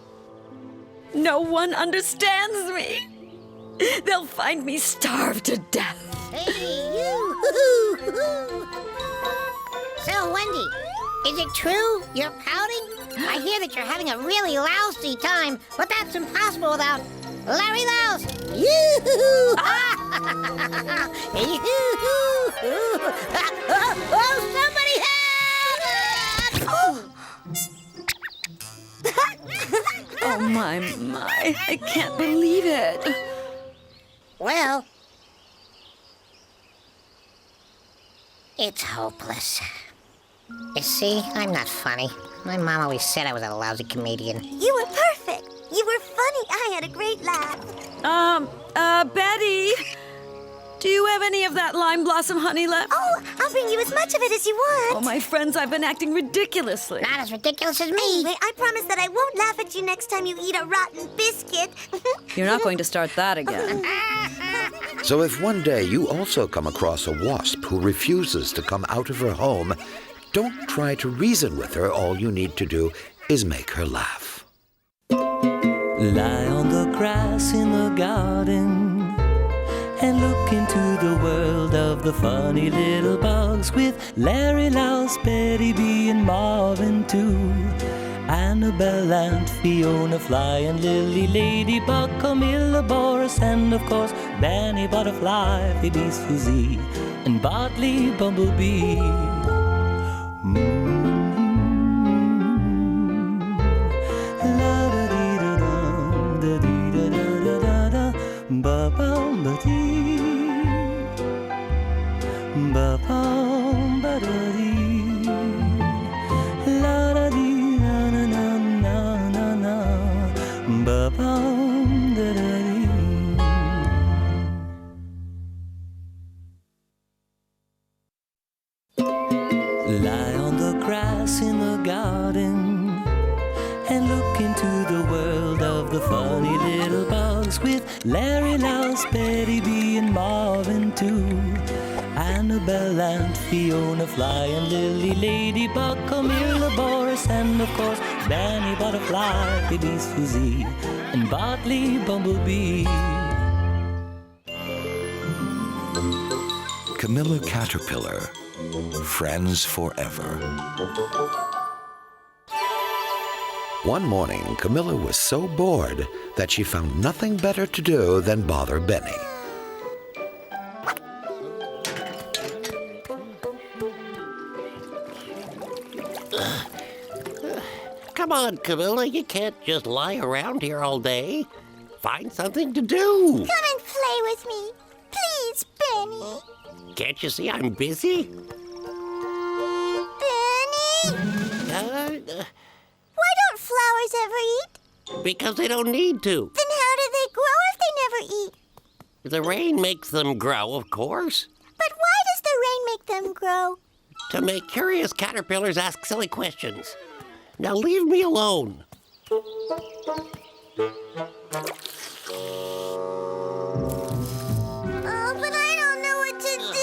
No one understands me. They'll find me starved to death. Hey, you! So, Wendy, is it true you're pouting? I hear that you're having a really lousy time, but that's impossible without Larry Louse. Yoo-hoo! Oh, somebody help! Oh, my. I can't believe it. Well, it's hopeless. You see, I'm not funny. My mom always said I was a lousy comedian. You were perfect. You were funny. I had a great laugh. Betty, do you have any of that lime blossom honey left? Oh, I'll bring you as much of it as you want. Oh, my friends, I've been acting ridiculously. Not as ridiculous as me. Anyway, I promise that I won't laugh at you next time you eat a rotten biscuit. You're not going to start that again. So if one day you also come across a wasp who refuses to come out of her home, don't try to reason with her. All you need to do is make her laugh. Lie on the grass in the garden and look into the world of the funny little bugs with Larry Louse, Betty B, and Marvin too. Annabelle and Fiona Fly and Lily Ladybug, Camila, Boris, and of course Benny Butterfly, Phoebe Susie, and Bartley Bumblebee. Lie on the grass in the garden and look into Larry Louse, Betty B, and Marvin too. Annabelle and Fiona Fly and Lily Ladybug, Camila, Boris, and of course Danny Butterfly, Baby Susie, and Bartley Bumblebee. Camilla Caterpillar, friends forever. One morning, Camilla was so bored that she found nothing better to do than bother Benny. Come on, Camilla, you can't just lie around here all day. Find something to do. Come and play with me. Please, Benny. Can't you see I'm busy? Benny? Why don't flowers ever eat? Because they don't need to. Then how do they grow if they never eat? The rain makes them grow, of course. But why does the rain make them grow? To make curious caterpillars ask silly questions. Now leave me alone. Oh, but I don't know what to do.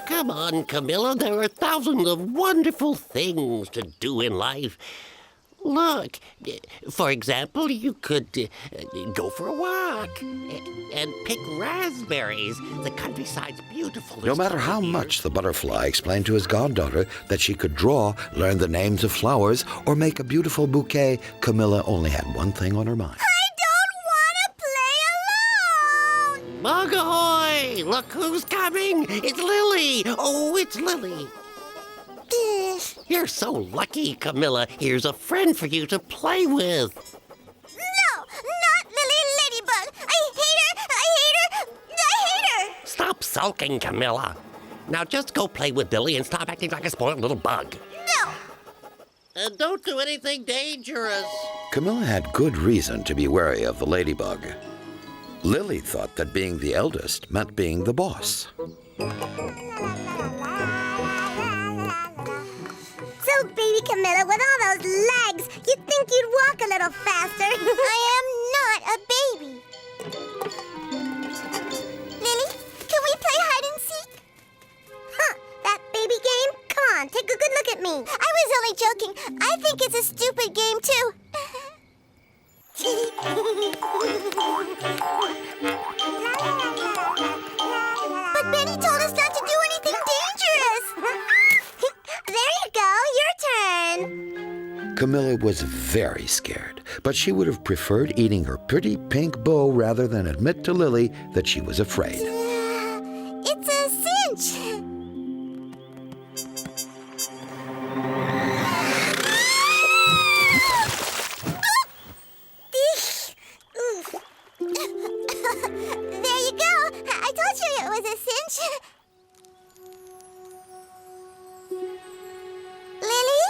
Come on, Camilla, there are thousands of wonderful things to do in life. Look, for example, you could go for a walk and pick raspberries. The countryside's beautiful. No matter how much the butterfly explained to his goddaughter that she could draw, learn the names of flowers, or make a beautiful bouquet, Camilla only had one thing on her mind. I don't want to play alone! Bug ahoy! Look who's coming! It's Lily! Oh, it's Lily! You're so lucky, Camilla. Here's a friend for you to play with. No, not Lily Ladybug. I hate her. I hate her. I hate her. Stop sulking, Camilla. Now just go play with Lily and stop acting like a spoiled little bug. No. And don't do anything dangerous. Camilla had good reason to be wary of the ladybug. Lily thought that being the eldest meant being the boss. So, baby Camilla, with all those legs, you'd think you'd walk a little faster. I am not a baby. Lily, can we play hide and seek? Huh, that baby game? Come on, take a good look at me. I was only joking. I think it's a stupid game, too. But Benny told us not to do anything dangerous. There you go, your turn. Camilla was very scared, but she would have preferred eating her pretty pink bow rather than admit to Lily that she was afraid. It's a cinch. There you go. I told you it was a cinch. Lily?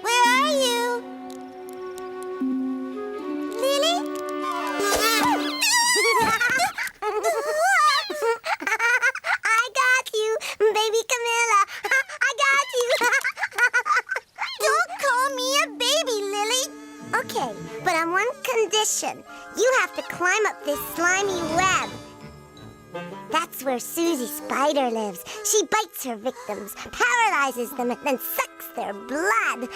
Where are you? Lily? I got you, baby Camilla. I got you. Don't call me a baby, Lily. Okay, but on one condition. You have to climb up this slimy web. That's where Susie Spider lives. She bites her victims, paralyzes them, and then sucks their blood.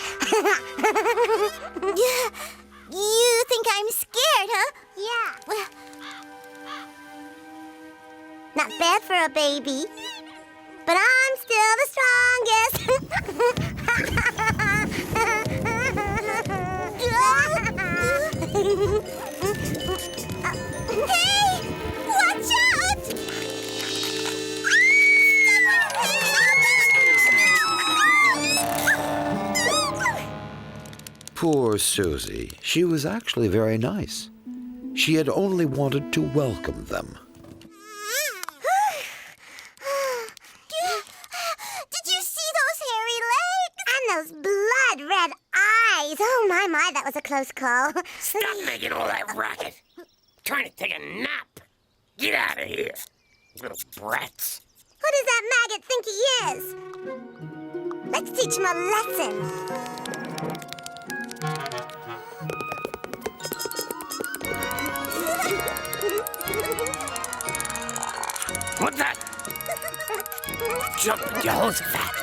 You think I'm scared, huh? Yeah. Not bad for a baby. But I'm still the strongest. Hey! Watch out! Poor Susie. She was actually very nice. She had only wanted to welcome them. Did you see those hairy legs? And those blood-red eyes. Oh, my, that was a close call. Stop making all that racket. Trying to take a nap. Get out of here, little brats. Who does that maggot think he is? Let's teach him a lesson. What's that? Jump, Jehoshaphat.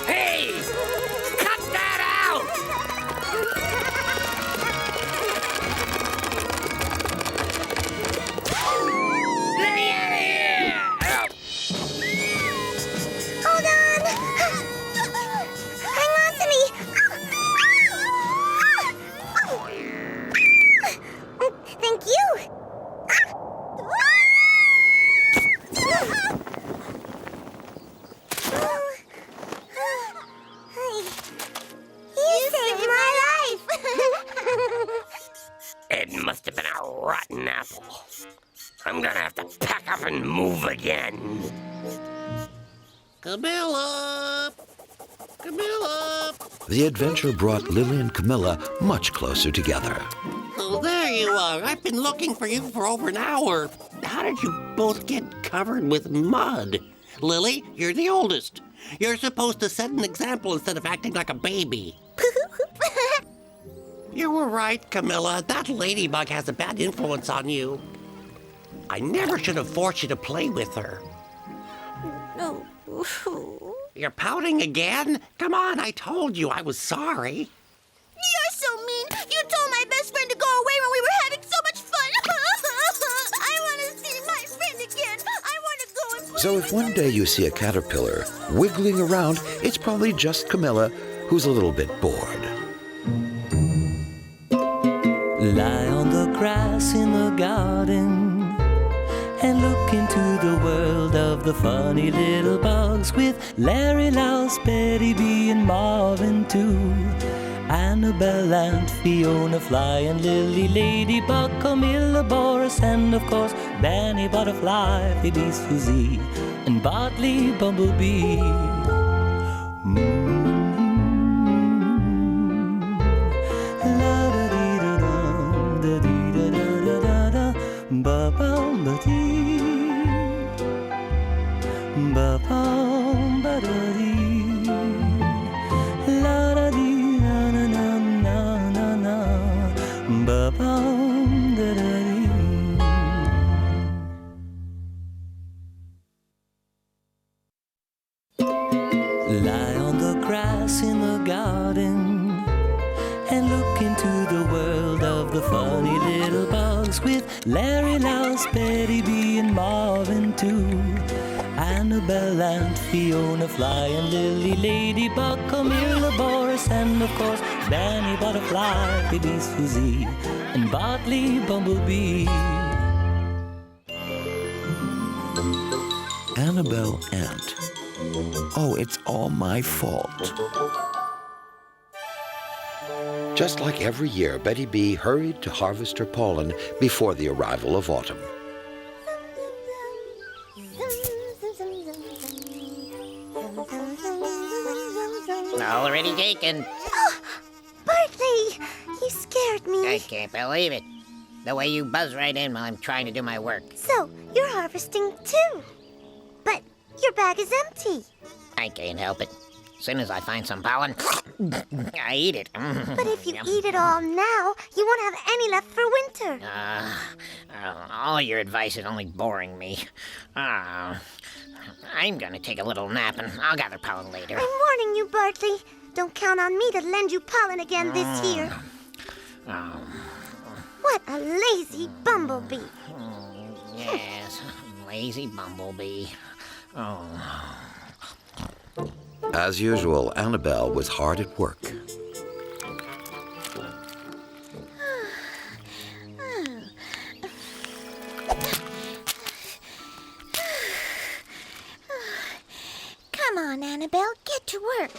Hey! Cut that out! Let me out of here! Hold on! Hang on to me! Thank you! You saved my life! It must have been a rotten apple. I'm gonna have to pack up and move again. Camila! Camila! The adventure brought Lily and Camilla much closer together. Oh, there you are. I've been looking for you for over an hour. How did you both get covered with mud? Lily, you're the oldest. You're supposed to set an example instead of acting like a baby. You were right, Camilla. That ladybug has a bad influence on you. I never should have forced you to play with her. No. You're pouting again? Come on, I told you I was sorry. You're so mean! You told my best friend to go away when we were having so much fun! I want to see my friend again! I want to go and play. So if one day you see a caterpillar wiggling around, it's probably just Camilla, who's a little bit bored. Lie on the grass in the garden and look into the world of the funny little bugs with Larry, Louse, Betty B, and Marvin too. Annabelle and Fiona Fly and Lily Ladybug, Camila, Boris, and of course Benny Butterfly, Phoebe Susie, and Bartley Bumblebee. Lie on the grass in the garden and look into the world of the funny little bugs with Larry, Louse, Betty B, and Marvin too. Annabelle and Fiona Fly and Lily Ladybug, Camila, Boris, and of course Benny Butterfly, Phoebe Susie, and Bartley Bumblebee. Annabelle Ant. Oh, it's all my fault. Just like every year, Betty B hurried to harvest her pollen before the arrival of autumn. Already taken. Oh, Bartley! You scared me. I can't believe it. The way you buzz right in while I'm trying to do my work. So, you're harvesting too. But your bag is empty. I can't help it. As soon as I find some pollen, I eat it. But if you eat it all now, you won't have any left for winter. All your advice is only boring me. I'm gonna take a little nap and I'll gather pollen later. I'm warning you, Bartley. Don't count on me to lend you pollen again this year. What a lazy bumblebee. Yes, lazy bumblebee. As usual, Annabelle was hard at work. Come on, Annabelle, get to work.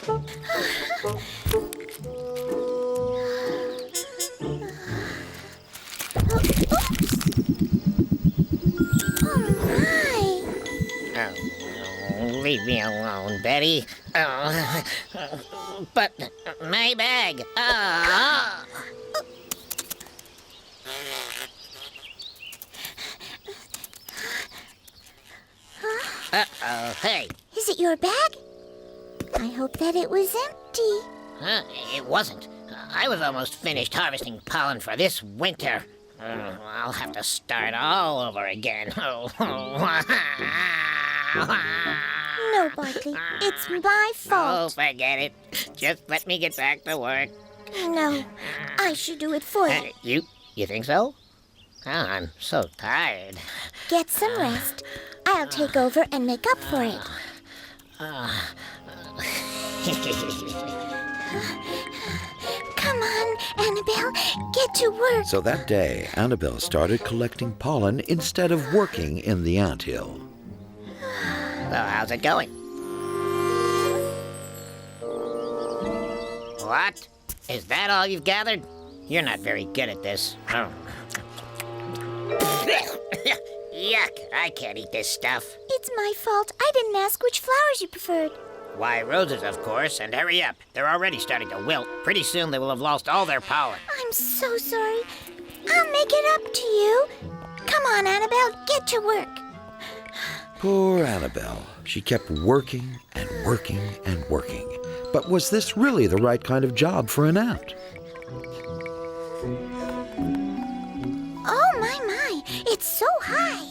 Leave me alone, Betty. But my bag. Hey. Is it your bag? I hope that it was empty. It wasn't. I was almost finished harvesting pollen for this winter. I'll have to start all over again. No, Bartley. It's my Oh, fault. forget it. Just let me get back to work. No, I should do it for you. You think so? Oh, I'm so tired. Get some rest. I'll take over and make up for it. Come on, Annabelle. Get to work. So that day, Annabelle started collecting pollen instead of working in the anthill. Well, how's it going? What? Is that all you've gathered? You're not very good at this. Oh. Yuck, I can't eat this stuff. It's my fault. I didn't ask which flowers you preferred. Why, roses, of course, and hurry up. They're already starting to wilt. Pretty soon they will have lost all their pollen. I'm so sorry. I'll make it up to you. Come on, Annabelle, get to work. Poor Annabelle. She kept working and working and working. But was this really the right kind of job for an ant? Oh, my. It's so high.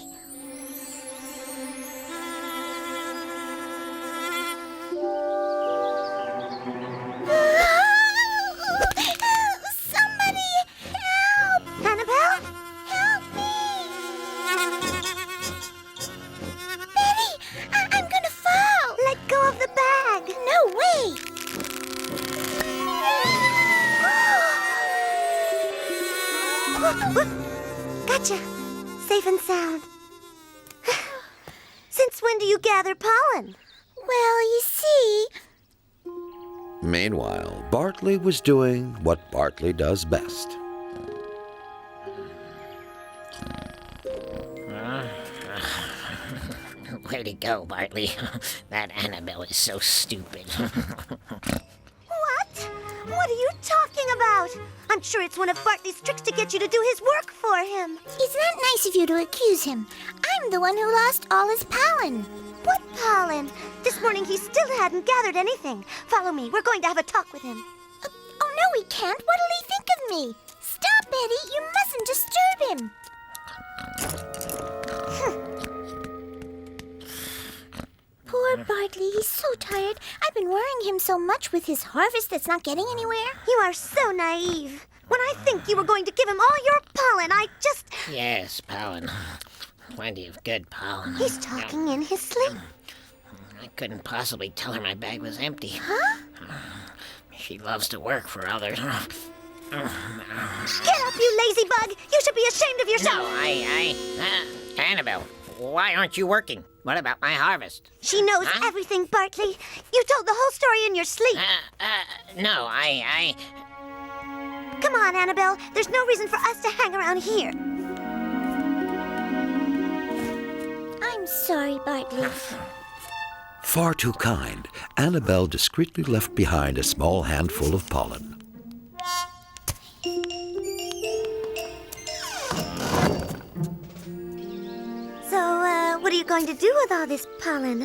Somebody help! Annabelle? Help me! Betty, I'm gonna fall! Let go of the bag! No way! Gotcha. Safe and sound. Since when do you gather pollen? Well, you see... Meanwhile, Bartley was doing what Bartley does best. Way to go, Bartley. That Annabelle is so stupid. What? What are you talking about? I'm sure it's one of Bartley's tricks to get you to do his work for him. It's not nice of you to accuse him. I'm the one who lost all his pollen. What pollen? This morning he still hadn't gathered anything. Follow me. We're going to have a talk with him. Oh, no, he can't. What'll he think of me? Stop, Betty. You mustn't disturb him. Poor Bartley. He's so tired. I've been worrying him so much with his harvest that's not getting anywhere. You are so naive. When I think you were going to give him all your pollen, I just... Yes, pollen. Plenty of good pollen. He's talking in his sleep. I couldn't possibly tell her my bag was empty. Huh? She loves to work for others. Get up, you lazy bug! You should be ashamed of yourself! No, Annabelle, why aren't you working? What about my harvest? She knows everything, Bartley. You told the whole story in your sleep. No, Come on, Annabelle. There's no reason for us to hang around here. I'm sorry, Bartley. Far too kind, Annabelle discreetly left behind a small handful of pollen. So, what are you going to do with all this pollen?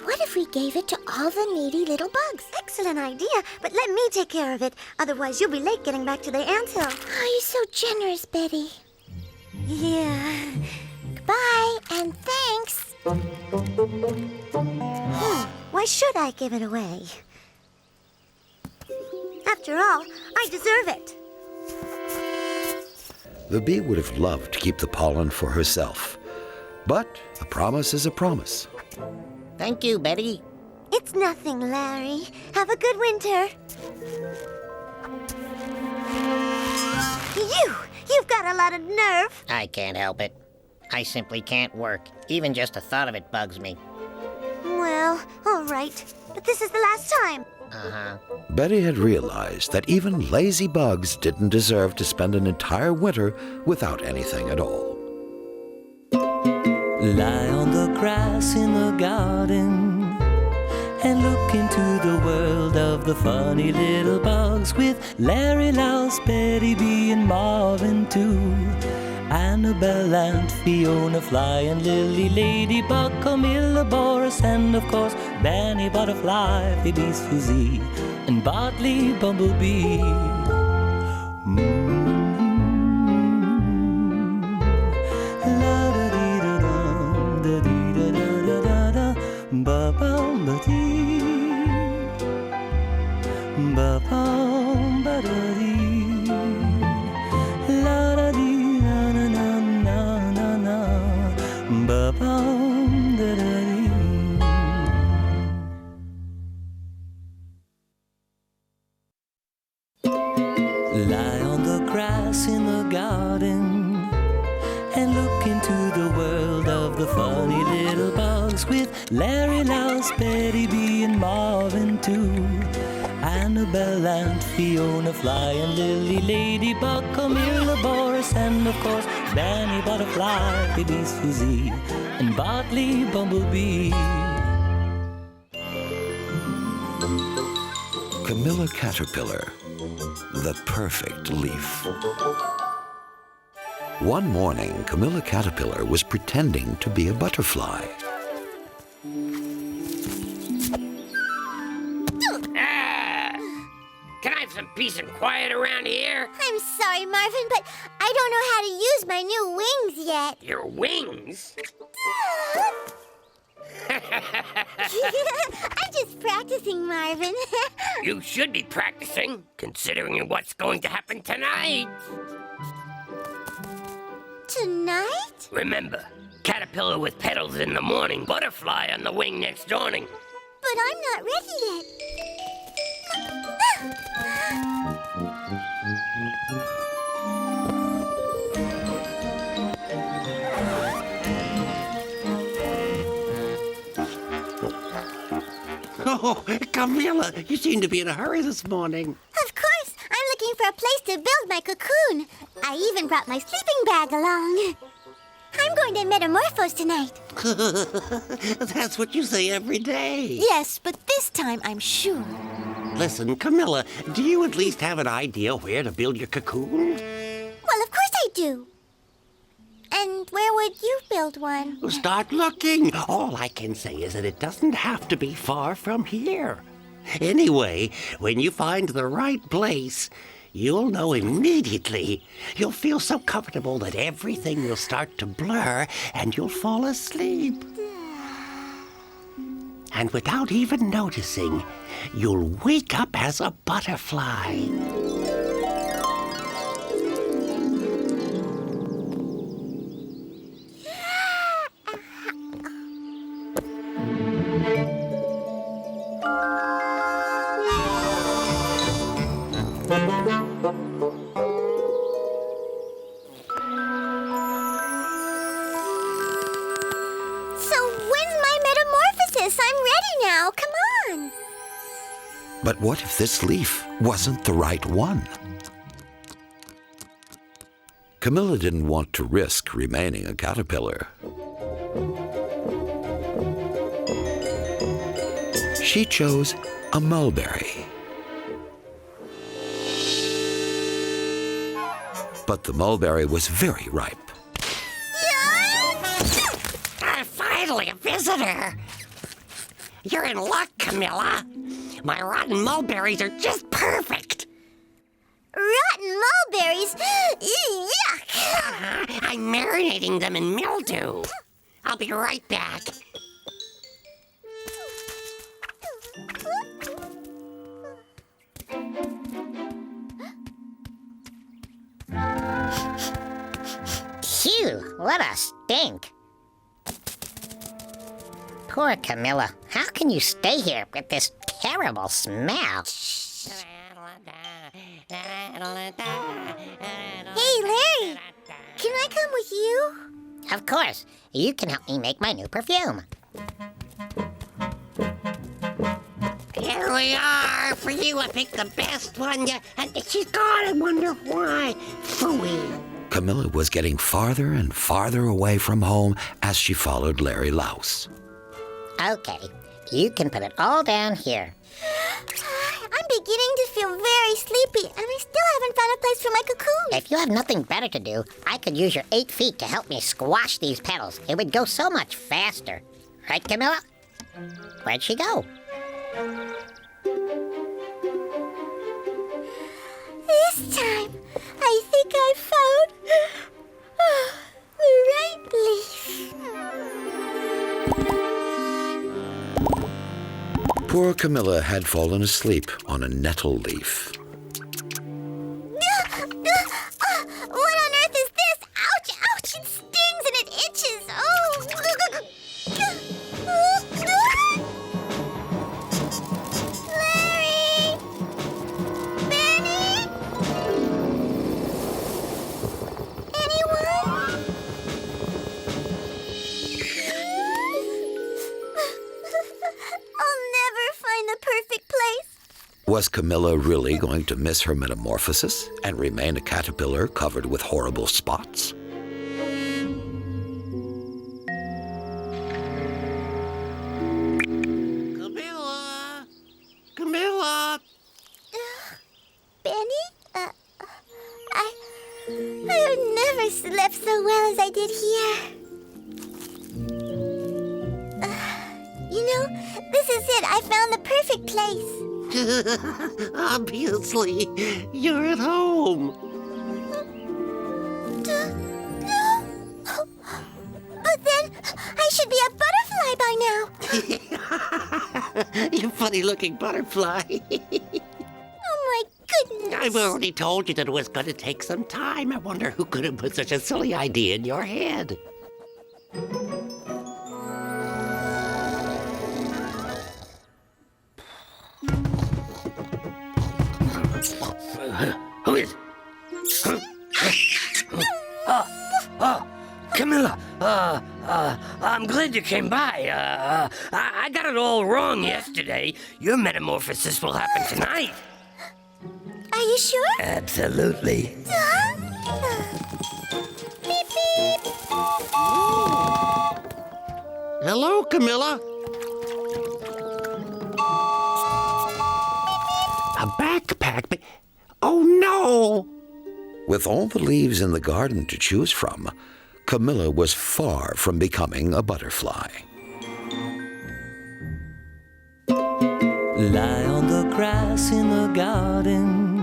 What if we gave it to all the needy little bugs? Excellent idea, but let me take care of it. Otherwise, you'll be late getting back to the anthill. Oh, you're so generous, Betty. Yeah. Goodbye, and thanks. Why should I give it away? After all, I deserve it. The bee would have loved to keep the pollen for herself. But a promise is a promise. Thank you, Betty. It's nothing, Larry. Have a good winter. You've got a lot of nerve. I can't help it. I simply can't work. Even just the thought of it bugs me. Well, all right. But this is the last time. Betty had realized that even lazy bugs didn't deserve to spend an entire winter without anything at all. Lie on the grass in the garden and look into the world of the funny little bugs with Larry, Louse, Betty B, and Marvin too. Annabelle and Fiona Fly and Lily Ladybug, Camila, Boris, and of course Benny Butterfly, Phoebe Susie, and Bartley Bumblebee. and look into the world of the funny little bugs with Larry, Louse, Betty B, and Marvin too. Annabelle and Fiona Fly and Lily Ladybug, Camila, Boris, and of course Danny Butterfly, Baby Susie, and Bartley Bumblebee. Camila Caterpillar, the perfect leaf. One morning, Camila Caterpillar was pretending to be a butterfly. Can I have some peace and quiet around here? I'm sorry, Marvin, but I don't know how to use my new wings yet. Your wings? I'm just practicing, Marvin. You should be practicing, considering what's going to happen tonight. Tonight? Remember, caterpillar with petals in the morning, butterfly on the wing next dawning. But I'm not ready yet. Oh, Camila, you seem to be in a hurry this morning. Of course, I'm looking for a place to build my cocoon. I even brought my sleeping bag along. I'm going to metamorphose tonight. That's what you say every day. Yes, but this time I'm sure. Listen, Camila, do you at least have an idea where to build your cocoon? Well, of course I do. And where would you build one? Start looking. All I can say is that it doesn't have to be far from here. Anyway, when you find the right place, you'll know immediately. You'll feel so comfortable that everything will start to blur and you'll fall asleep. And without even noticing, you'll wake up as a butterfly. I'm ready now. Come on. But what if this leaf wasn't the right one? Camila didn't want to risk remaining a caterpillar. She chose a mulberry. But the mulberry was very ripe. Finally, a visitor. You're in luck, Camila. My rotten mulberries are just perfect. Rotten mulberries? Yuck! I'm marinating them in mildew. I'll be right back. Phew, what a stink. Poor Camila. How can you stay here with this terrible smell? Hey, Larry. Can I come with you? Of course. You can help me make my new perfume. Here we are. For you, I picked the best one yet. And she's gone. I wonder why. Phooey. Camila was getting farther and farther away from home as she followed Larry Louse. Okay, you can put it all down here. I'm beginning to feel very sleepy, and I still haven't found a place for my cocoon. If you have nothing better to do, I could use your 8 feet to help me squash these petals. It would go so much faster. Right, Camila? Where'd she go? This time, I think I found the right leaf. Poor Camila had fallen asleep on a nettle leaf. What on earth is this? Ouch, ouch, it stings and it itches. Oh. Larry! Benny? Anyone? Was Camilla really going to miss her metamorphosis and remain a caterpillar covered with horrible spots? Camila! Camila! Benny? I've never slept so well as I did here. This is it. I found the perfect place. Obviously, you're at home. But then I should be a butterfly by now. You funny-looking butterfly. Oh, my goodness. I've already told you that it was going to take some time. I wonder who could have put such a silly idea in your head. Who is? Camilla. I'm glad you came by. I got it all wrong yesterday. Your metamorphosis will happen tonight. Are you sure? Absolutely. Beep, beep. Hello, Camilla. A backpack? Oh, no! With all the leaves in the garden to choose from, Camilla was far from becoming a butterfly. Lie on the grass in the garden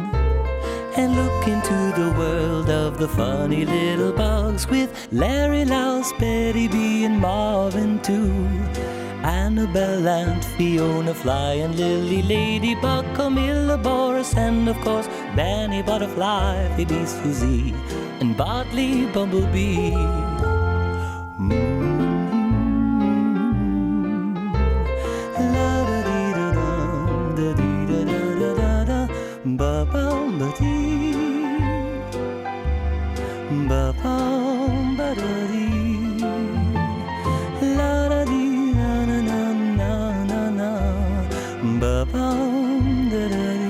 and look into the world of the funny little bugs with Larry, Louse, Betty B, and Marvin too. Annabelle and Fiona Fly and Lily Ladybug, Camilla, Boris, and of course Benny Butterfly, Phoebe Susie, and Bartley Bumblebee. La-da-dee-da-dum, da-dee-da-da-da-da, ba-bum-ba-dee, ba-bum-ba-da-dee. Ba-bum, da-da-dee.